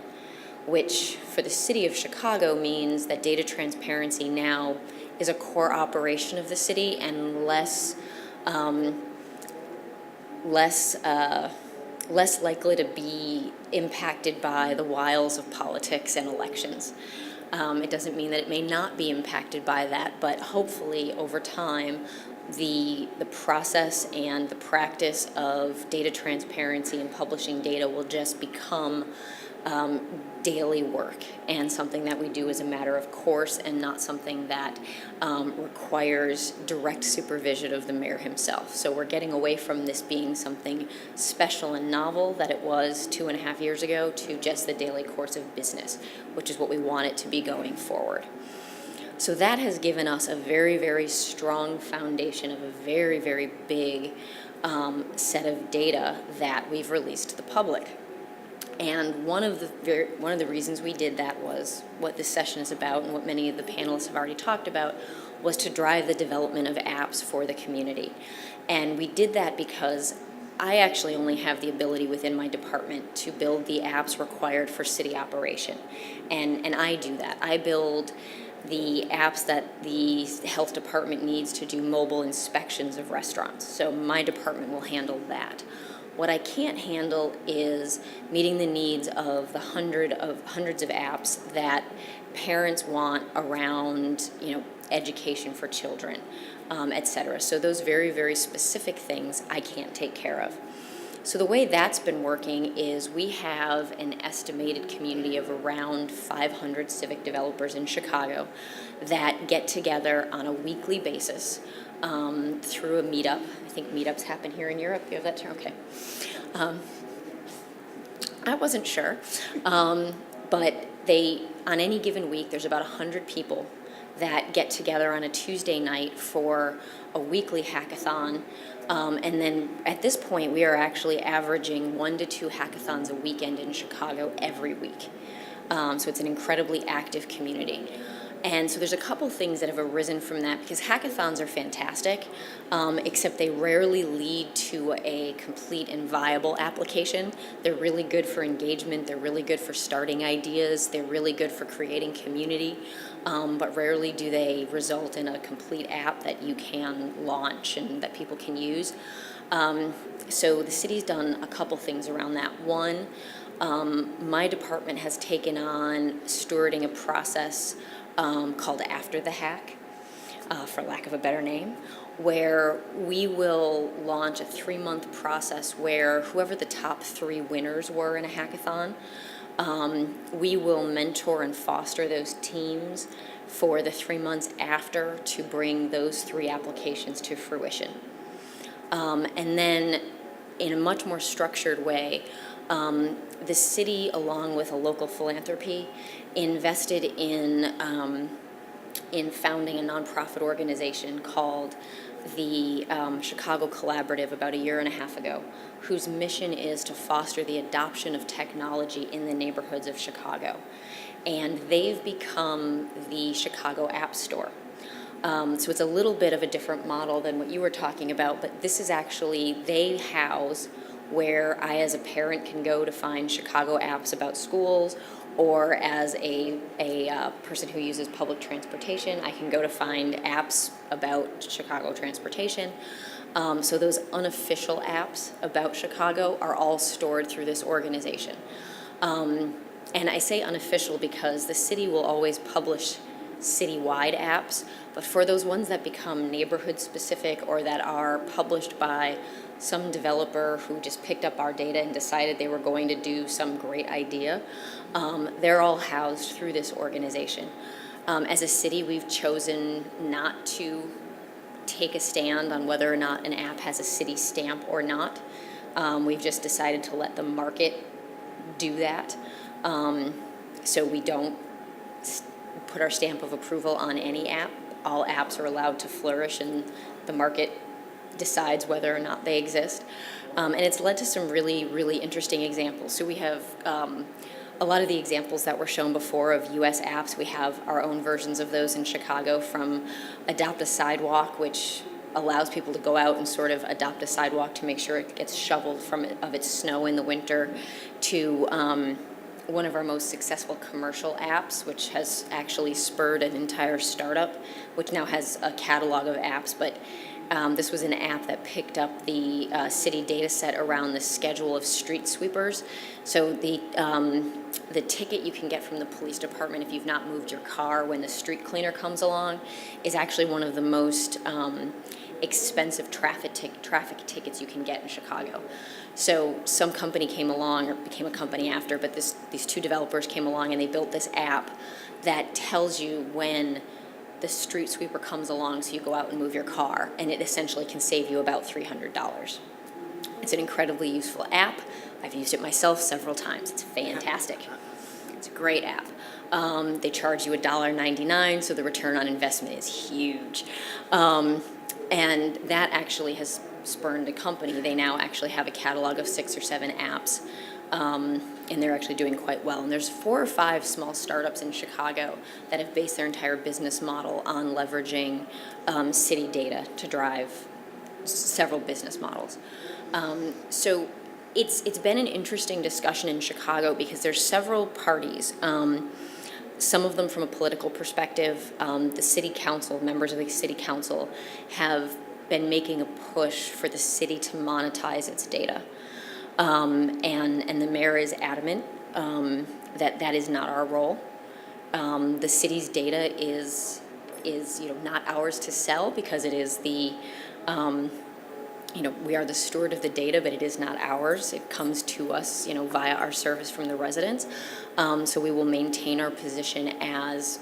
which for the city of Chicago means that data transparency now is a core operation of the city and less likely to be impacted by the wiles of politics and elections. It doesn't mean that it may not be impacted by that, but hopefully over time, the process and the practice of data transparency and publishing data will just become daily work and something that we do as a matter of course and not something that requires direct supervision of the mayor himself. So we're getting away from this being something special and novel that it was 2.5 years ago to just the daily course of business, which is what we want it to be going forward. So that has given us a very, very strong foundation of a very, very big set of data that we've released to the public. And one of the reasons we did that was what this session is about and what many of the panelists have already talked about, was to drive the development of apps for the community. And we did that because I actually only have the ability within my department to build the apps required for city operation. And I do that. I build the apps that the health department needs to do mobile inspections of restaurants. So my department will handle that. What I can't handle is meeting the needs of the hundreds of apps that parents want around, education for children, et cetera. So those very, very specific things I can't take care of. So the way that's been working is we have an estimated community of around 500 civic developers in Chicago that get together on a weekly basis through a meetup. I think meetups happen here in Europe. You have that term? Okay. I wasn't sure. But on any given week, there's about 100 people that get together on a Tuesday night for a weekly hackathon. And then at this point, we are actually averaging 1 to 2 hackathons a weekend in Chicago every week. So it's an incredibly active community. And so there's a couple things that have arisen from that, because hackathons are fantastic, except they rarely lead to a complete and viable application. They're really good for engagement. They're really good for starting ideas. They're really good for creating community, but rarely do they result in a complete app that you can launch and that people can use. So the city's done a couple things around that. One, my department has taken on stewarding a process called After the Hack, for lack of a better name, where we will launch a 3-month process where whoever the top 3 winners were in a hackathon, we will mentor and foster those teams for the 3 months after to bring those 3 applications to fruition. And then in a much more structured way, the city, along with a local philanthropy, invested in founding a nonprofit organization called the Chicago Collaborative about 1.5 years ago, whose mission is to foster the adoption of technology in the neighborhoods of Chicago. And they've become the Chicago App Store. So it's a little bit of a different model than what you were talking about, but this is actually, they house where I as a parent can go to find Chicago apps about schools, or as a person who uses public transportation, I can go to find apps about Chicago transportation. So those unofficial apps about Chicago are all stored through this organization. And I say unofficial because the city will always publish citywide apps, but for those ones that become neighborhood specific or that are published by some developer who just picked up our data and decided they were going to do some great idea, they're all housed through this organization. As a city, we've chosen not to take a stand on whether or not an app has a city stamp or not. We've just decided to let the market do that. So we don't put our stamp of approval on any app. All apps are allowed to flourish, and the market decides whether or not they exist. And it's led to some really, really interesting examples. So we have a lot of the examples that were shown before of US apps. We have our own versions of those in Chicago, from Adopt a Sidewalk, which allows people to go out and sort of adopt a sidewalk to make sure it gets shoveled of its snow in the winter, to one of our most successful commercial apps, which has actually spurred an entire startup, which now has a catalog of apps. But this was an app that picked up the city data set around the schedule of street sweepers. So the ticket you can get from the police department if you've not moved your car when the street cleaner comes along is actually one of the most expensive traffic tickets you can get in Chicago. So some company came along, or became a company after, but these two developers came along and they built this app that tells you when the street sweeper comes along, so you go out and move your car, and it essentially can save you about $300. It's an incredibly useful app. I've used it myself several times. It's fantastic. It's a great app. They charge you $1.99, so the return on investment is huge. And that actually has spurned a company. They now actually have a catalog of 6 or 7 apps, and they're actually doing quite well. And there's 4 or 5 small startups in Chicago that have based their entire business model on leveraging city data to drive several business models. So it's been an interesting discussion in Chicago because there's several parties, some of them from a political perspective. The city council, members of the city council have been making a push for the city to monetize its data. And the mayor is adamant that is not our role. The city's data is not ours to sell because it is the we are the steward of the data, but it is not ours. It comes to us, via our service from the residents. So we will maintain our position as,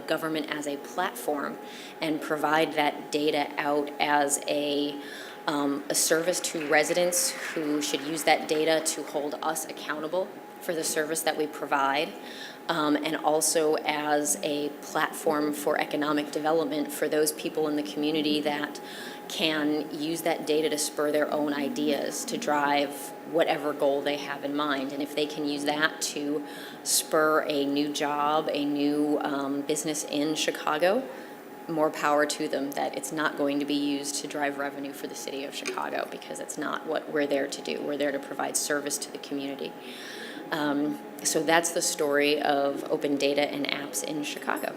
government as a platform and provide that data out as a service to residents who should use that data to hold us accountable for the service that we provide, and also as a platform for economic development for those people in the community that can use that data to spur their own ideas, to drive whatever goal they have in mind. And if they can use that to spur a new job, a new business in Chicago, more power to them. That it's not going to be used to drive revenue for the city of Chicago, because it's not what we're there to do. We're there to provide service to the community. So that's the story of open data and apps in Chicago.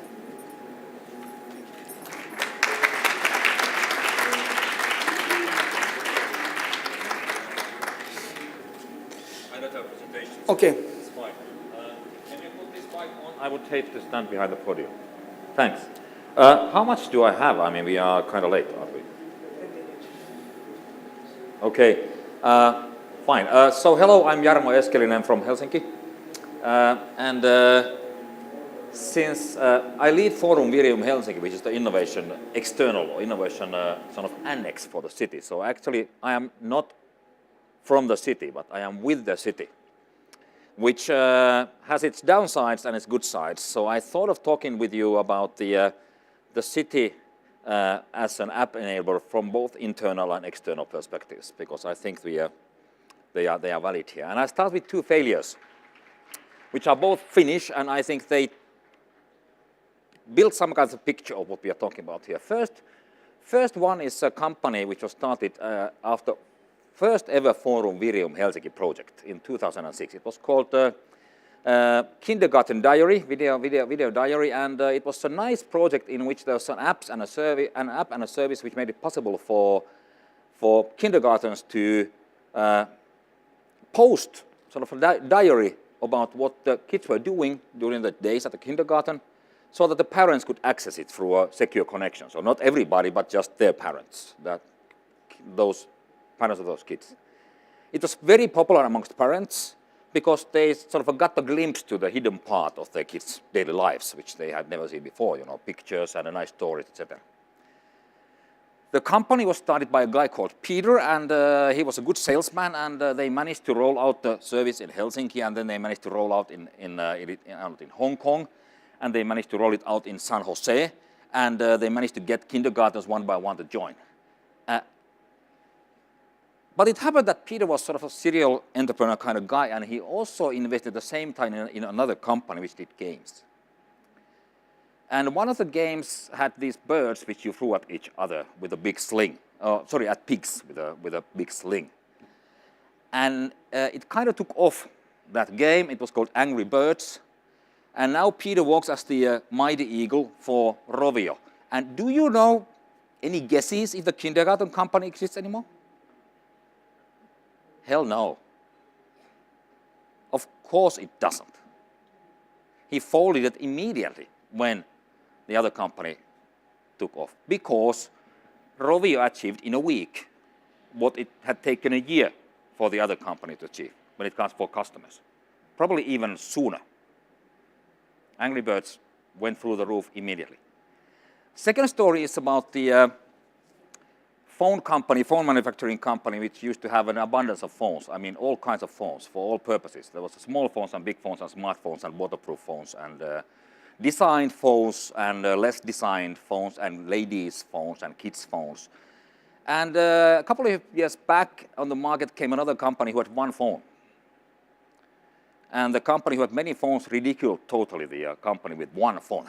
Okay. It's fine. Can you put this mic on? I would hate to stand behind the podium. Thanks. How much do I have? I mean, we are kind of late, aren't we? Okay. Fine. So hello, I'm Jarmo Eskelinen from Helsinki. Since I lead Forum Virium Helsinki, which is the innovation external or innovation sort of annex for the city. So actually, I am not from the city, but I am with the city, which has its downsides and its good sides. So I thought of talking with you about the city as an app enabler from both internal and external perspectives, because I think they are valid here. And I start with 2 failures, which are both Finnish, and I think they build some kind of picture of what we are talking about here. First one is a company which was started after first ever Forum Virium Helsinki project in 2006. It was called Kindergarten Diary, video diary, and it was a nice project in which there was an app and a service which made it possible for kindergartens to post sort of a diary about what the kids were doing during the days at the kindergarten, so that the parents could access it through a secure connection. So not everybody, but just their parents, those parents of those kids. It was very popular amongst parents because they sort of got a glimpse to the hidden part of their kids' daily lives, which they had never seen before, pictures and a nice story, etc. The company was started by a guy called Peter, and he was a good salesman, and they managed to roll out the service in Helsinki, and then they managed to roll out in Hong Kong, and they managed to roll it out in San Jose, and they managed to get kindergartens one by one to join. But it happened that Peter was sort of a serial entrepreneur kind of guy, and he also invested at the same time in another company which did games. And one of the games had these birds which you threw at each other with a big sling. At pigs with a big sling. And it kind of took off, that game. It was called Angry Birds. And now Peter works as the mighty eagle for Rovio. And do you know any guesses if the kindergarten company exists anymore? Hell no. Of course it doesn't. He folded it immediately when the other company took off, because Rovio achieved in a week what it had taken a year for the other company to achieve when it comes for customers. Probably even sooner. Angry Birds went through the roof immediately. Second story is about the phone manufacturing company, which used to have an abundance of phones. I mean, all kinds of phones for all purposes. There was small phones and big phones and smartphones and waterproof phones and designed phones and less designed phones and ladies' phones and kids' phones. And a couple of years back on the market came another company who had one phone. And the company who had many phones ridiculed totally the company with one phone.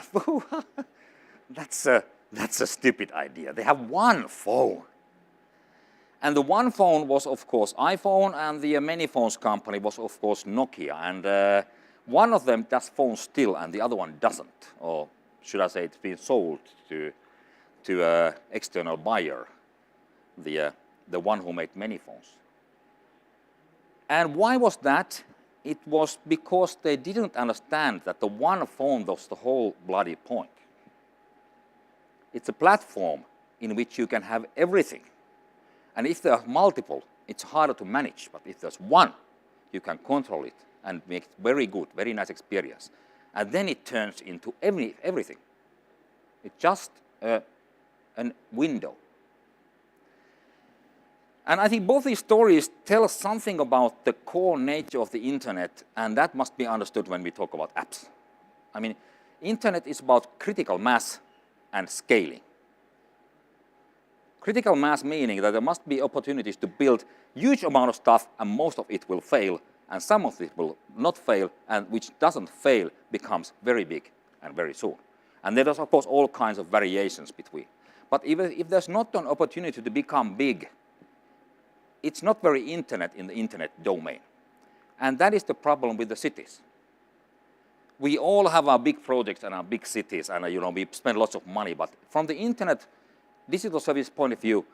That's a stupid idea. They have one phone. And the one phone was, of course, iPhone, and the many phones company was, of course, Nokia. And one of them does phones still, and the other one doesn't. Or should I say it's been sold to an external buyer, the one who made many phones. And why was that? It was because they didn't understand that the one phone was the whole bloody point. It's a platform in which you can have everything. And if there are multiple, it's harder to manage. But if there's one, you can control it and make it very good, very nice experience. And then it turns into everything. It's just a window. And I think both these stories tell us something about the core nature of the internet, and that must be understood when we talk about apps. I mean, internet is about critical mass and scaling. Critical mass meaning that there must be opportunities to build huge amount of stuff, and most of it will fail, and some of it will not fail, and which doesn't fail becomes very big and very soon. And there's, of course, all kinds of variations between. But even if there's not an opportunity to become big, it's not very internet in the internet domain. And that is the problem with the cities. We all have our big projects and our big cities, and we spend lots of money, but from the internet digital service point of view,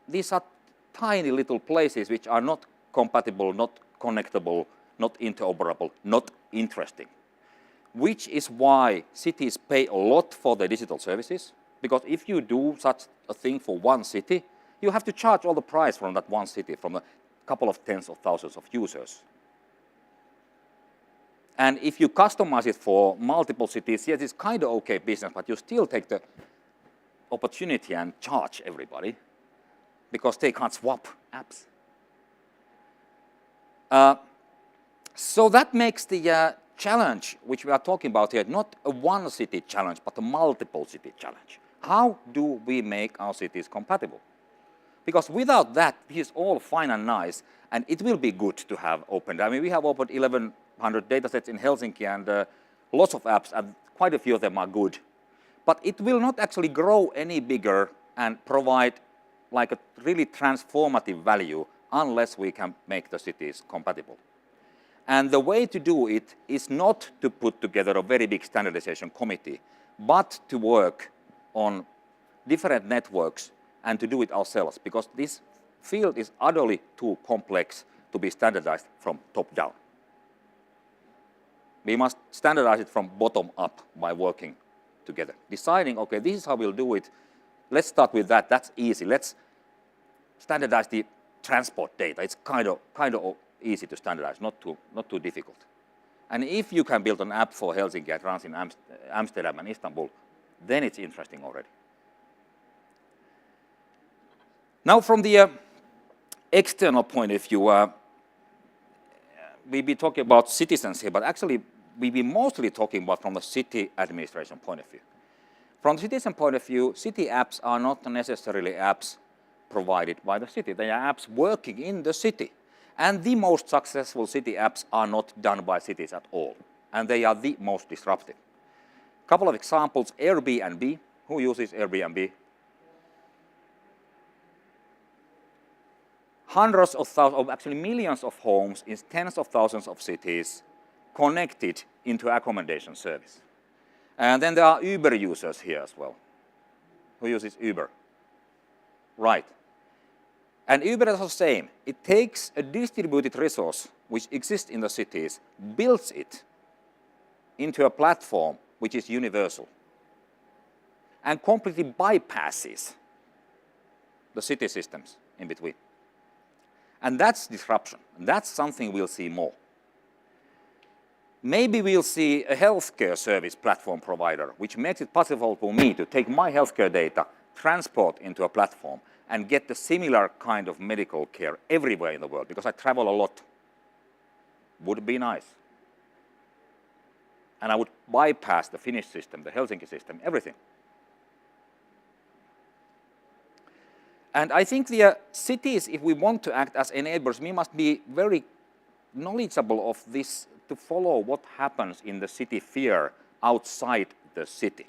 these are tiny little places which are not compatible, not connectable, not interoperable, not interesting. Which is why cities pay a lot for their digital services, because if you do such a thing for one city, you have to charge all the price from that one city, from a couple of tens of thousands of users. And if you customize it for multiple cities, yes, it's kind of okay business, but you still take the opportunity and charge everybody because they can't swap apps. So that makes the challenge which we are talking about here not a one city challenge, but a multiple city challenge. How do we make our cities compatible? Because without that, this is all fine and nice, and it will be good to have opened. I mean, we have opened 1,100 datasets in Helsinki, and lots of apps, and quite a few of them are good. But it will not actually grow any bigger and provide like a really transformative value unless we can make the cities compatible. And the way to do it is not to put together a very big standardization committee, but to work on different networks and to do it ourselves, because this field is utterly too complex to be standardized from top down. We must standardize it from bottom up by working together, deciding, okay, this is how we'll do it. Let's start with that. That's easy. Let's standardize the transport data. It's kind of easy to standardize, not too difficult. And if you can build an app for Helsinki that runs in Amsterdam and Istanbul, then it's interesting already. Now, from the external point of view, we've been talking about citizens here, but actually we've been mostly talking about from the city administration point of view. From the citizen point of view, city apps are not necessarily apps provided by the city. They are apps working in the city. And the most successful city apps are not done by cities at all. And they are the most disruptive. A couple of examples, Airbnb. Who uses Airbnb? Hundreds of thousands, actually millions of homes in tens of thousands of cities connected into accommodation service. And then there are Uber users here as well. Who uses Uber? Right. And Uber is the same. It takes a distributed resource which exists in the cities, builds it into a platform which is universal, and completely bypasses the city systems in between. And that's disruption. That's something we'll see more. Maybe we'll see a healthcare service platform provider, which makes it possible for me to take my healthcare data, transport into a platform, and get the similar kind of medical care everywhere in the world, because I travel a lot. Would be nice. And I would bypass the Finnish system, the Helsinki system, everything. And I think the cities, if we want to act as enablers, we must be very knowledgeable of this to follow what happens in the city sphere outside the city.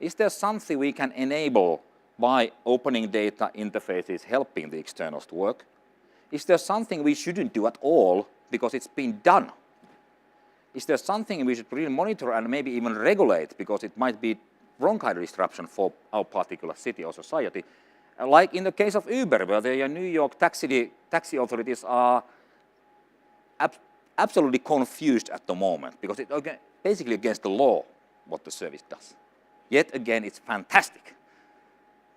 Is there something we can enable by opening data interfaces, helping the externals to work? Is there something we shouldn't do at all because it's been done? Is there something we should really monitor and maybe even regulate because it might be wrong kind of disruption for our particular city or society? Like in the case of Uber, where the New York taxi authorities are absolutely confused at the moment because it's basically against the law what the service does. Yet again, it's fantastic.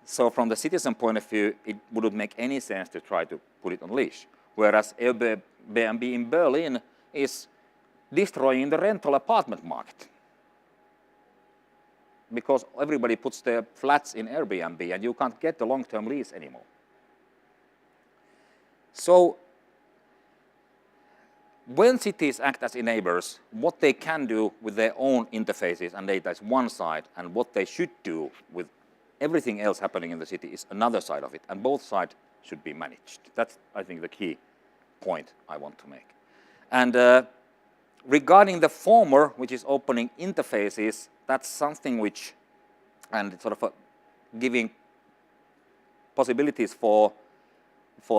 So from the citizen point of view, it wouldn't make any sense to try to put it on leash. Whereas Airbnb in Berlin is destroying the rental apartment market. Because everybody puts their flats in Airbnb and you can't get the long-term lease anymore. So when cities act as enablers, what they can do with their own interfaces and data is one side, and what they should do with everything else happening in the city is another side of it, and both sides should be managed. That's, I think, the key point I want to make. And regarding the former, which is opening interfaces, that's something which, and sort of giving possibilities for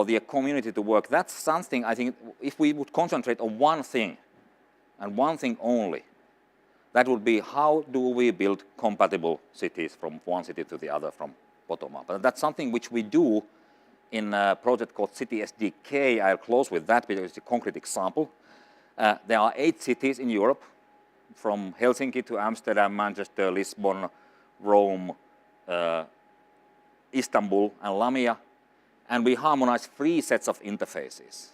the community to work, that's something I think if we would concentrate on one thing, and one thing only, that would be how do we build compatible cities from one city to the other from bottom up. And that's something which we do in a project called City SDK. I'll close with that because it's a concrete example. There are 8 cities in Europe, from Helsinki to Amsterdam, Manchester, Lisbon, Rome, Istanbul, and Lamia. And we harmonize 3 sets of interfaces: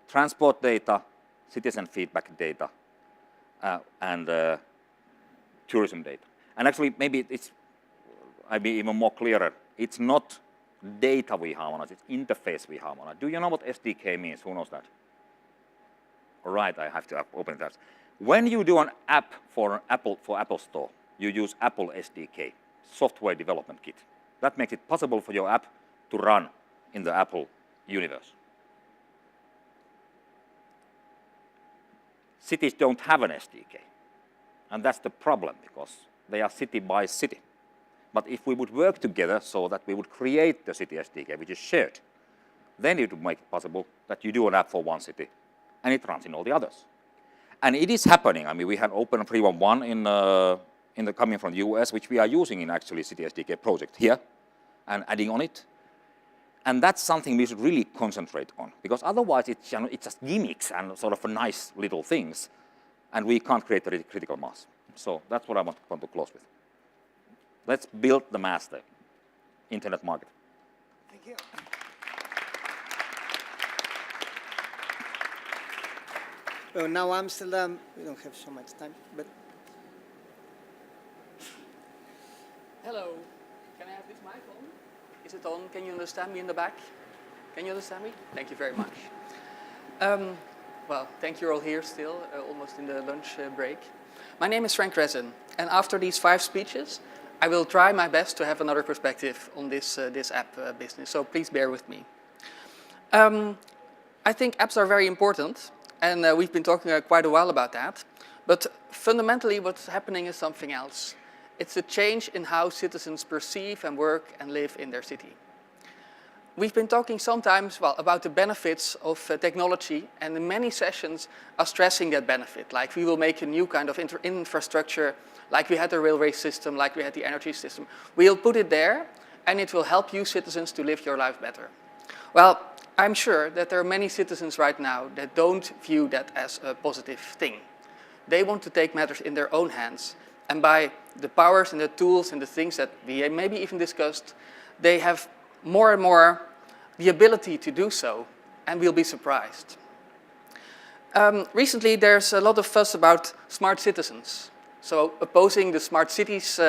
transport data, citizen feedback data, and tourism data. And actually, maybe I'll be even more clearer. It's not data we harmonize, it's interface we harmonize. Do you know what SDK means? Who knows that? All right, I have to open that. When you do an app for Apple Store, you use Apple SDK, software development kit. That makes it possible for your app to run in the Apple universe. Cities don't have an SDK, and that's the problem because they are city by city. But if we would work together so that we would create the city SDK, which is shared, then it would make it possible that you do an app for one city and it runs in all the others. And it is happening. I mean, we had Open 311 coming from the US, which we are using in actually City SDK project here and adding on it. And that's something we should really concentrate on, because otherwise it's just gimmicks and sort of nice little things, and we can't create a critical mass. So that's what I want to close with. Let's build the mass, the internet market. Thank you. Well, now Amsterdam, we don't have so much time, but. Hello. Can I have this mic on? Is it on? Can you understand me in the back? Can you understand me? Thank you very much. Well, thank you all here still, almost in the lunch break. My name is Kresin, and after these 5 speeches, I will try my best to have another perspective on this app business, so please bear with me. I think apps are very important, and we've been talking quite a while about that, but fundamentally what's happening is something else. It's a change in how citizens perceive and work and live in their city. We've been talking sometimes, well, about the benefits of technology, and in many sessions are stressing that benefit, like we will make a new kind of infrastructure, like we had the railway system, like we had the energy system. We'll put it there, and it will help you citizens to live your life better. Well, I'm sure that there are many citizens right now that don't view that as a positive thing. They want to take matters in their own hands, and by the powers and the tools and the things that we maybe even discussed, they have more and more the ability to do so, and we'll be surprised. Recently, there's a lot of fuss about smart citizens. So opposing the smart cities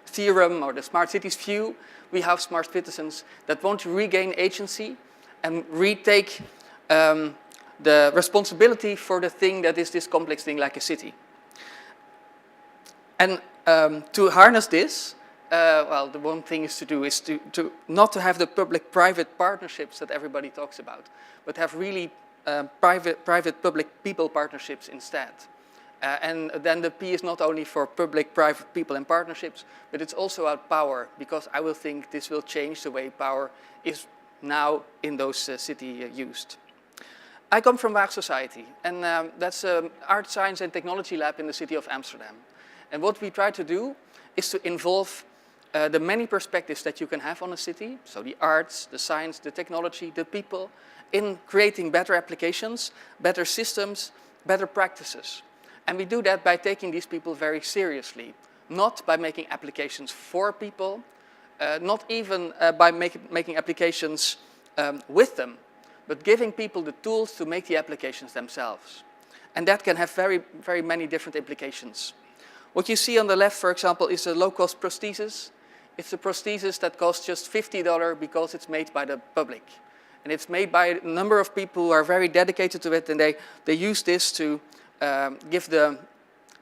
theorem or the smart cities view, we have smart citizens that want to regain agency and retake the responsibility for the thing that is this complex thing like a city. And to harness this, well, the one thing is to do is to not to have the public-private partnerships that everybody talks about, but have really private-public-people partnerships instead. And then the P is not only for public, private, people and partnerships, but it's also about power, because I will think this will change the way power is now in those city used. I come from Waag Society, and that's an art, science and technology lab in the city of Amsterdam. And what we try to do is to involve the many perspectives that you can have on a city, so the arts, the science, the technology, the people, in creating better applications, better systems, better practices. And we do that by taking these people very seriously, not by making applications for people, not even by making applications with them, but giving people the tools to make the applications themselves. And that can have very, very many different implications. What you see on the left, for example, is a low-cost prosthesis. It's a prosthesis that costs just $50 because it's made by the public. And it's made by a number of people who are very dedicated to it, and they use this to give the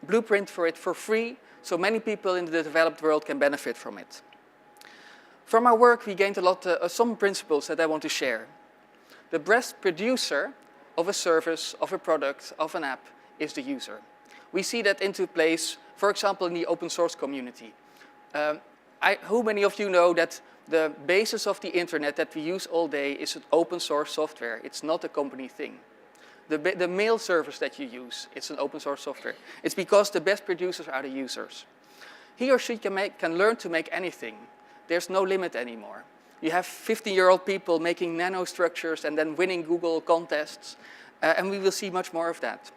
blueprint for it for free, so many people in the developed world can benefit from it. From our work, we gained a lot, some principles that I want to share. The best producer of a service, of a product, of an app is the user. We see that into place, for example, in the open source community. How many of you know that the basis of the internet that we use all day is an open source software? It's not a company thing. The mail service that you use, it's an open source software. It's because the best producers are the users. He or she can learn to make anything. There's no limit anymore. You have 15-year-old people making nanostructures and then winning Google contests, and we will see much more of that.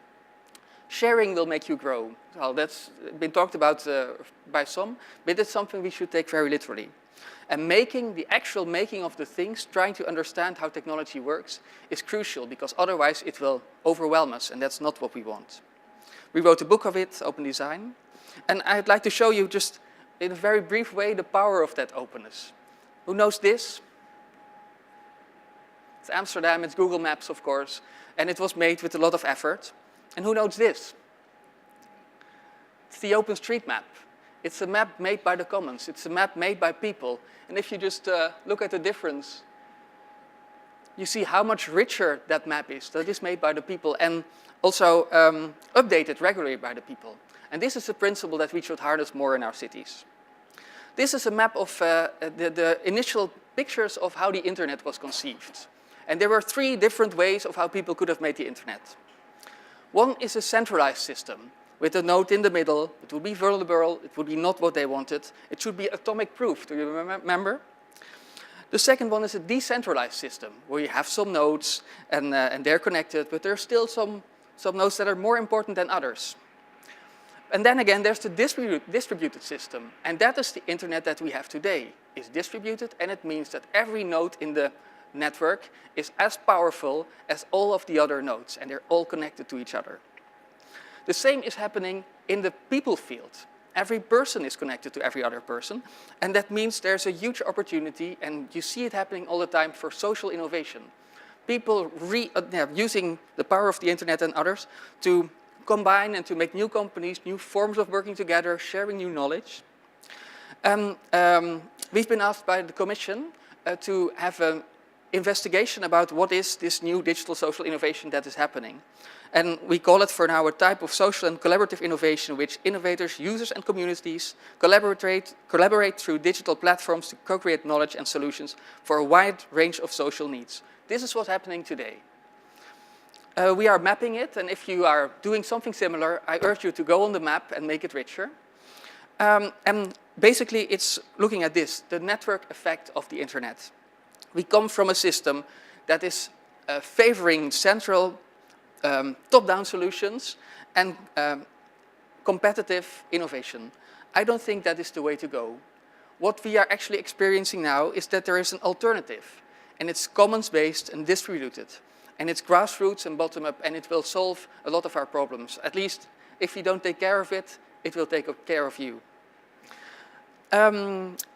Sharing will make you grow. Well, that's been talked about by some, but it's something we should take very literally. And the actual making of the things, trying to understand how technology works, is crucial, because otherwise it will overwhelm us, and that's not what we want. We wrote a book of it, Open Design, and I'd like to show you just in a very brief way the power of that openness. Who knows this? It's Amsterdam, it's Google Maps, of course, and it was made with a lot of effort. And who knows this? It's the OpenStreetMap. It's a map made by the Commons. It's a map made by people. And if you just look at the difference, you see how much richer that map is. That is made by the people and also updated regularly by the people. And this is a principle that we should harness more in our cities. This is a map of the initial pictures of how the internet was conceived. And there were 3 different ways of how people could have made the internet. One is a centralized system with a node in the middle. It would be vulnerable. It would be not what they wanted. It should be atomic proof. Do you remember? The second one is a decentralized system where you have some nodes and they're connected, but there are still some nodes that are more important than others. And then again, there's the distributed system. And that is the internet that we have today. It's distributed, and it means that every node in the network is as powerful as all of the other nodes, and they're all connected to each other. The same is happening in the people field. Every person is connected to every other person, and that means there's a huge opportunity, and you see it happening all the time, for social innovation. People using the power of the internet and others to combine and to make new companies, new forms of working together, sharing new knowledge. We've been asked by the Commission to have an investigation about what is this new digital social innovation that is happening. And we call it for now a type of social and collaborative innovation, which innovators, users and communities collaborate through digital platforms to co-create knowledge and solutions for a wide range of social needs. This is what's happening today. We are mapping it, and if you are doing something similar, I urge you to go on the map and make it richer. And basically, it's looking at this, the network effect of the internet. We come from a system that is favoring central top-down solutions and competitive innovation. I don't think that is the way to go. what we are actually experiencing now is that there is an alternative, and it's commons-based and distributed, and it's grassroots and bottom-up, and it will solve a lot of our problems. At least if you don't take care of it, it will take care of you.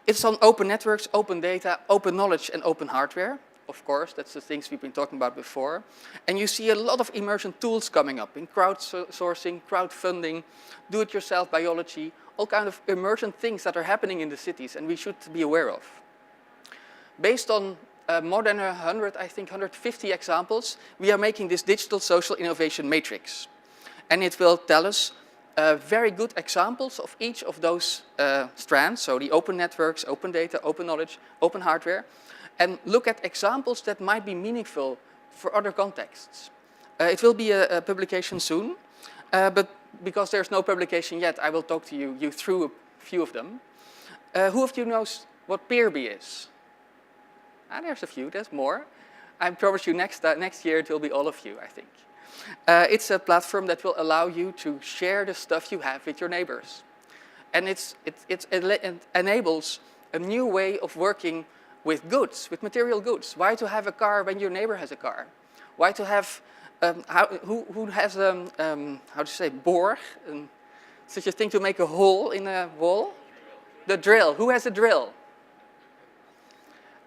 It's on open networks, open data, open knowledge, and open hardware. Of course, that's the things we've been talking about before. And you see a lot of emergent tools coming up in crowdsourcing, crowdfunding, do-it-yourself biology, all kind of emergent things that are happening in the cities and we should be aware of. Based on more than 100, I think 150 examples, we are making this digital social innovation matrix. And it will tell us very good examples of each of those strands, so the open networks, open data, open knowledge, open hardware, and look at examples that might be meaningful for other contexts. It will be a publication soon, but because there's no publication yet, I will talk to you through a few of them. Who of you knows what Peerby is? There's a few, there's more. I promise you next year it will be all of you, I think. It's a platform that will allow you to share the stuff you have with your neighbors. And it enables a new way of working with goods, with material goods. Why to have a car when your neighbor has a car? Why to have, who has how to say, borg? Such a thing to make a hole in a wall? The drill, who has a drill?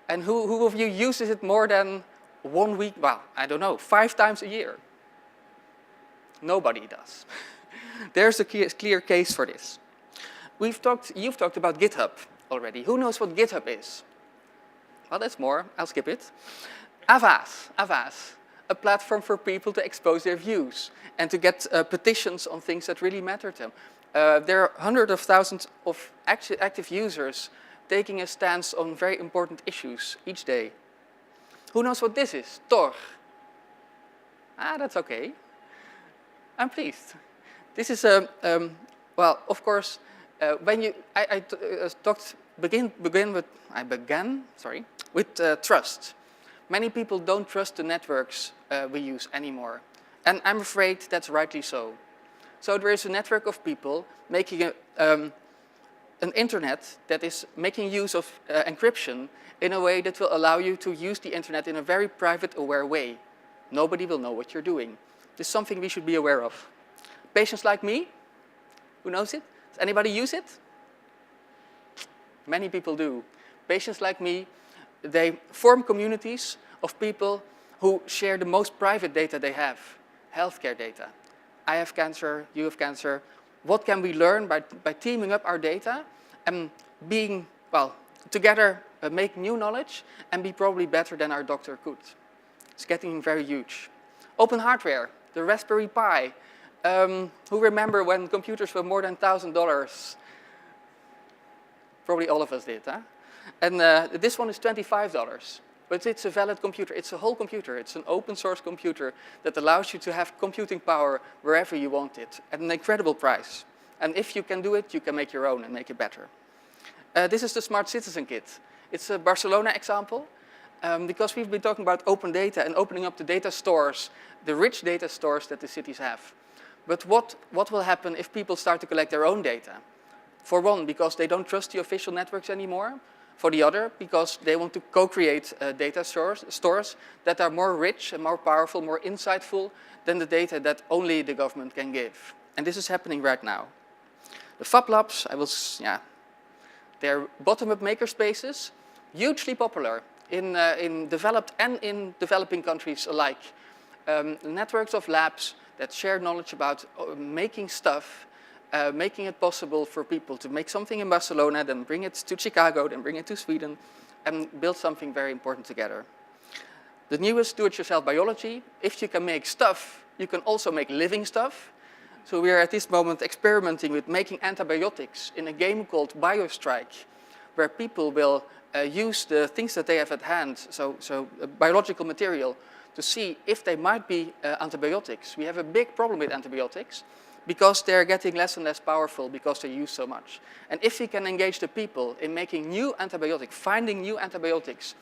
And who of you uses it more than 1 week, well, I don't know, 5 times a year? Nobody does. There's a clear case for this. You've talked about GitHub already. Who knows what GitHub is? Well, that's more. I'll skip it. Avaz, a platform for people to expose their views and to get petitions on things that really matter to them. There are hundreds of thousands of active users taking a stance on very important issues each day. Who knows what this is? Tor. That's okay. I'm pleased. This is well, of course, when you, I began with trust. Many people don't trust the networks we use anymore, and I'm afraid that's rightly so. So there is a network of people making an internet that is making use of encryption in a way that will allow you to use the internet in a very private, aware way. Nobody will know what you're doing. This is something we should be aware of. Patients like me, who knows it? Does anybody use it? Many people do. Patients like me, they form communities of people who share the most private data they have, healthcare data. I have cancer, you have cancer. What can we learn by teaming up our data and being, well, together make new knowledge and be probably better than our doctor could? It's getting very huge. Open hardware, the Raspberry Pi. Who remember when computers were more than $1,000? Probably all of us did, huh? And this one is $25, but it's a valid computer. It's a whole computer. It's an open source computer that allows you to have computing power wherever you want it at an incredible price. And if you can do it, you can make your own and make it better. This is the Smart Citizen Kit. It's a Barcelona example. Because we've been talking about open data and opening up the data stores, the rich data stores that the cities have. But what will happen if people start to collect their own data? For one, because they don't trust the official networks anymore. For the other, because they want to co-create data stores that are more rich and more powerful, more insightful than the data that only the government can give. And this is happening right now. The Fab Labs, they're bottom-up makerspaces, hugely popular in developed and in developing countries alike. Networks of labs that share knowledge about making stuff, making it possible for people to make something in Barcelona, then bring it to Chicago, then bring it to Sweden, and build something very important together. The newest do-it-yourself biology. If you can make stuff, you can also make living stuff. So we are at this moment experimenting with making antibiotics in a game called BioStrike, where people will use the things that they have at hand, so biological material, to see if they might be antibiotics. We have a big problem with antibiotics because they're getting less and less powerful because they use so much. And if we can engage the people in making new antibiotics, finding new antibiotics,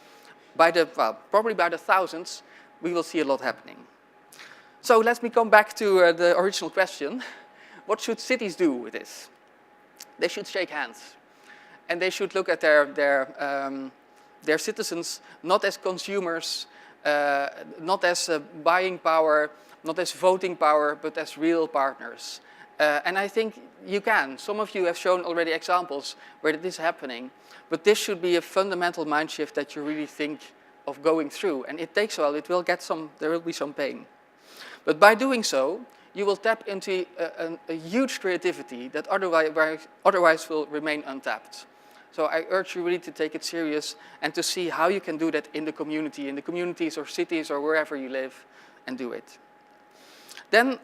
probably by the thousands, we will see a lot happening. So let me come back to the original question. What should cities do with this? They should shake hands. and they should look at their citizens not as consumers, not as buying power, not as voting power, but as real partners. And I think you can. Some of you have shown already examples where this is happening, but this should be a fundamental mind shift that you really think of going through. And it takes a while. It will get there will be some pain. But by doing so, you will tap into a huge creativity that otherwise will remain untapped. So I urge you really to take it serious and to see how you can do that in the communities or cities or wherever you live, and do it. Then,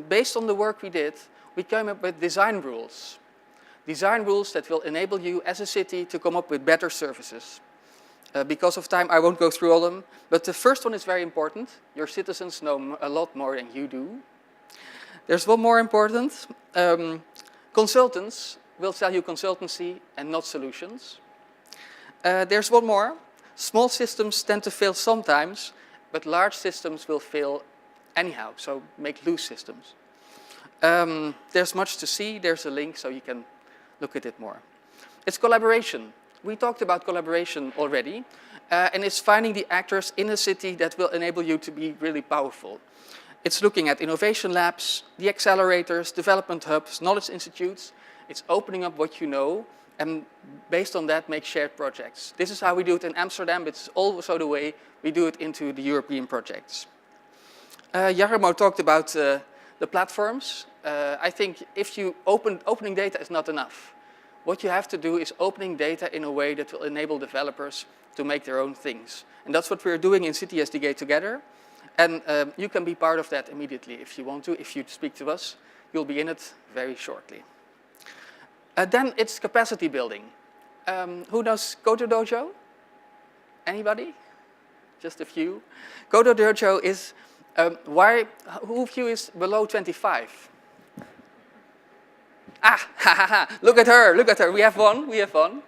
based on the work we did, we came up with design rules. Design rules that will enable you as a city to come up with better services. Because of time, I won't go through all of them, but the first one is very important. Your citizens know a lot more than you do. There's one more important. Consultants will sell you consultancy and not solutions. There's one more. Small systems tend to fail sometimes, but large systems will fail anyhow, so make loose systems. There's much to see. There's a link, so you can look at it more. It's collaboration. We talked about collaboration already, and it's finding the actors in a city that will enable you to be really powerful. It's looking at innovation labs, the accelerators, development hubs, knowledge institutes. It's opening up what you know, and based on that, make shared projects. This is how we do it in Amsterdam. It's also the way we do it into the European projects. Jarmo talked about the platforms. I think if you opening data is not enough. What you have to do is opening data in a way that will enable developers to make their own things. And that's what we're doing in City SDK together. And you can be part of that immediately if you want to. If you speak to us, you'll be in it very shortly. Then it's capacity building. Who knows Kodo Dojo? Anybody? Just a few. Kodo Dojo is who of you is below 25? Ah, look at her, look at her. We have one, we have one.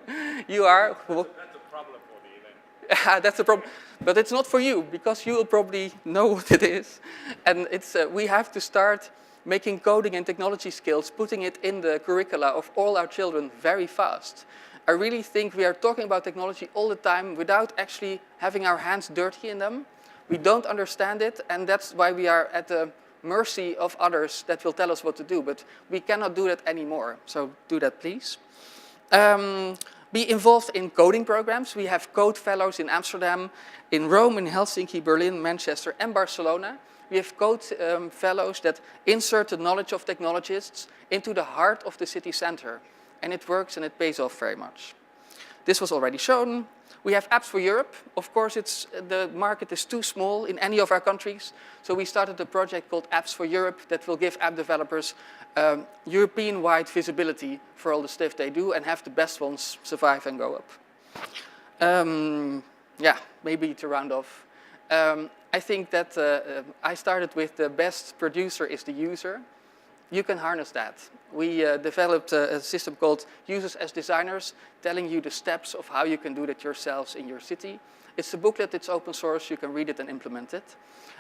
You are. That's a problem for the event. That's a problem. But it's not for you, because you will probably know what it is. And it's, we have to start making coding and technology skills, putting it in the curricula of all our children very fast. I really think we are talking about technology all the time without actually having our hands dirty in them. We don't understand it, and that's why we are at the mercy of others that will tell us what to do, but we cannot do that anymore. So do that, please. Be involved in coding programs. We have code fellows in Amsterdam, in Rome, in Helsinki, Berlin, Manchester, and Barcelona. We have code fellows that insert the knowledge of technologists into the heart of the city center. And it works and it pays off very much. This was already shown. We have apps for Europe. Of course, the market is too small in any of our countries. So we started a project called Apps for Europe that will give app developers European-wide visibility for all the stuff they do and have the best ones survive and go up. Yeah, maybe to round off. I think that I started with the best producer is the user. You can harness that. We developed a system called Users as Designers, telling you the steps of how you can do that yourselves in your city. It's a booklet, it's open source, you can read it and implement it.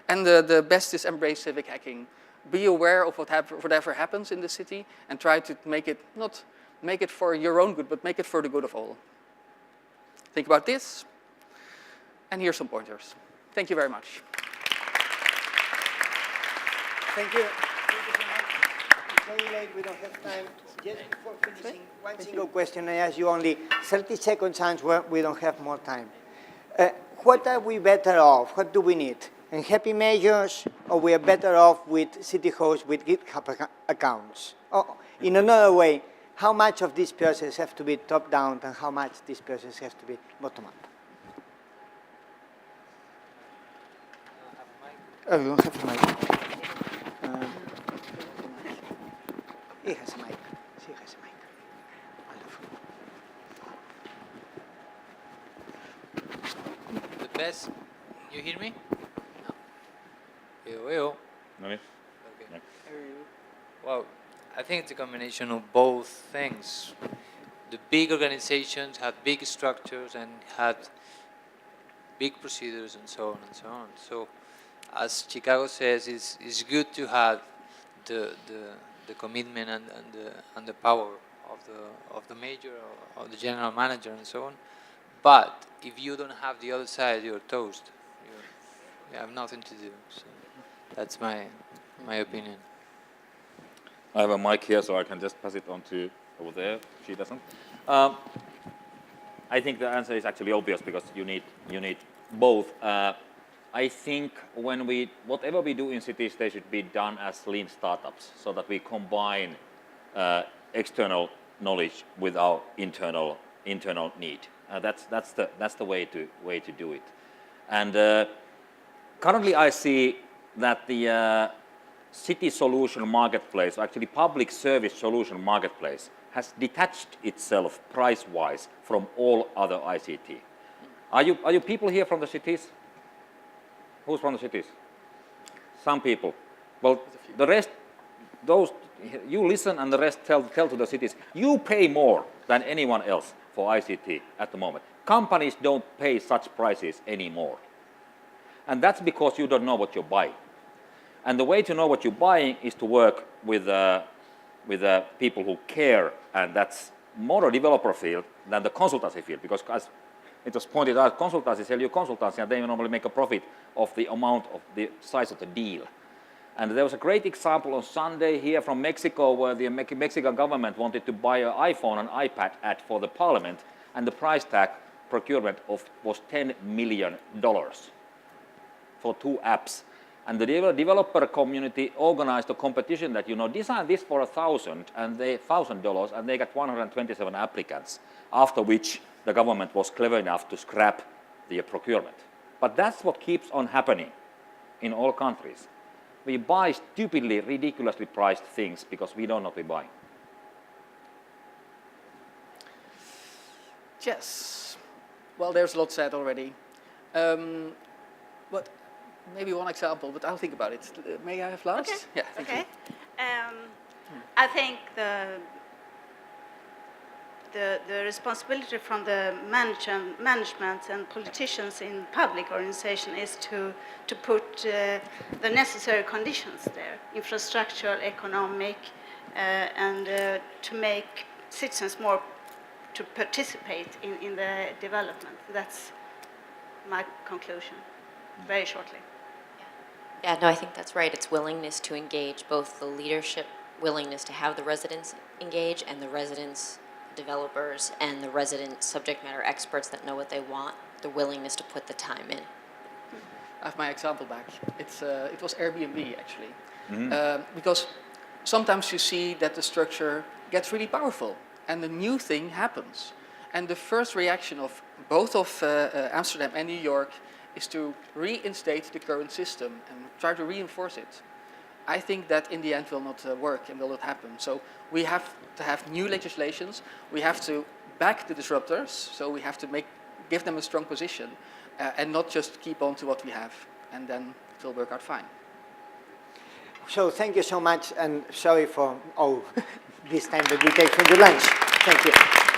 And the best is embrace civic hacking. Be aware of whatever happens in the city and try to make it, not make it for your own good, but make it for the good of all. Think about this, and here's some pointers. Thank you very much. Thank you. It's very late, we don't have time. Just before finishing, one single question. I ask you only 30 seconds answer, we don't have more time. What are we better off? What do we need? And happy measures, or we are better off with city hosts with GitHub accounts? Or in another way, how much of this process has to be top-down and how much this process has to be bottom-up? Oh, you don't have a mic. He has a mic. She has a mic. Wonderful. The best, you hear me? No. No. Okay. Well, I think it's a combination of both things. The big organizations had big structures and had big procedures and so on and so on. So, as Chicago says, it's good to have the commitment and the power of the major or the general manager and so on. But if you don't have the other side, you're toast. You have nothing to do. So that's my opinion. I have a mic here, so I can just pass it on to over there. She doesn't. I think the answer is actually obvious because you need both. I think whatever we do in cities, they should be done as lean startups, so that we combine external knowledge with our internal need. That's the way to do it. And currently, I see that the city solution marketplace, or actually public service solution marketplace, has detached itself price-wise from all other ICT. Are you people here from the cities? Who's from the cities? Some people. Well, the rest, you listen and the rest tell to the cities, you pay more than anyone else for ICT at the moment. Companies don't pay such prices anymore. And that's because you don't know what you're buying. And the way to know what you're buying is to work with people who care, and that's more a developer field than the consultancy field, because as it was pointed out, consultancies sell you consultancy and they normally make a profit of the amount of the size of the deal. And there was a great example on Sunday here from Mexico where the Mexican government wanted to buy an iPhone and iPad ad for the parliament, and the price tag procurement was $10 million for 2 apps. And the developer community organized a competition that, design this for $1,000 and $1,000, and they got 127 applicants, after which the government was clever enough to scrap the procurement. But that's what keeps on happening in all countries. We buy stupidly, ridiculously priced things because we don't know what we're buying. Yes. Well, there's a lot said already. But maybe one example, but I'll think about it. May I have last? Okay. Yeah, thank you. I think the responsibility from the management and politicians in public organization is to put the necessary conditions there, infrastructural, economic, and to make citizens more to participate in the development. That's my conclusion, very shortly. Yeah, no, I think that's right. It's willingness to engage, both the leadership willingness to have the residents engage, and the residents, developers, and the resident subject matter experts that know what they want, the willingness to put the time in. I have my example back. It was Airbnb, actually. Because sometimes you see that the structure gets really powerful and a new thing happens. And the first reaction of both of Amsterdam and New York is to reinstate the current system and try to reinforce it. I think that in the end will not work and will not happen. So we have to have new legislations. We have to back the disruptors. So we have to give them a strong position and not just keep on to what we have. And then it will work out fine. So thank you so much, and sorry for this time that we take from your lunch. Thank you.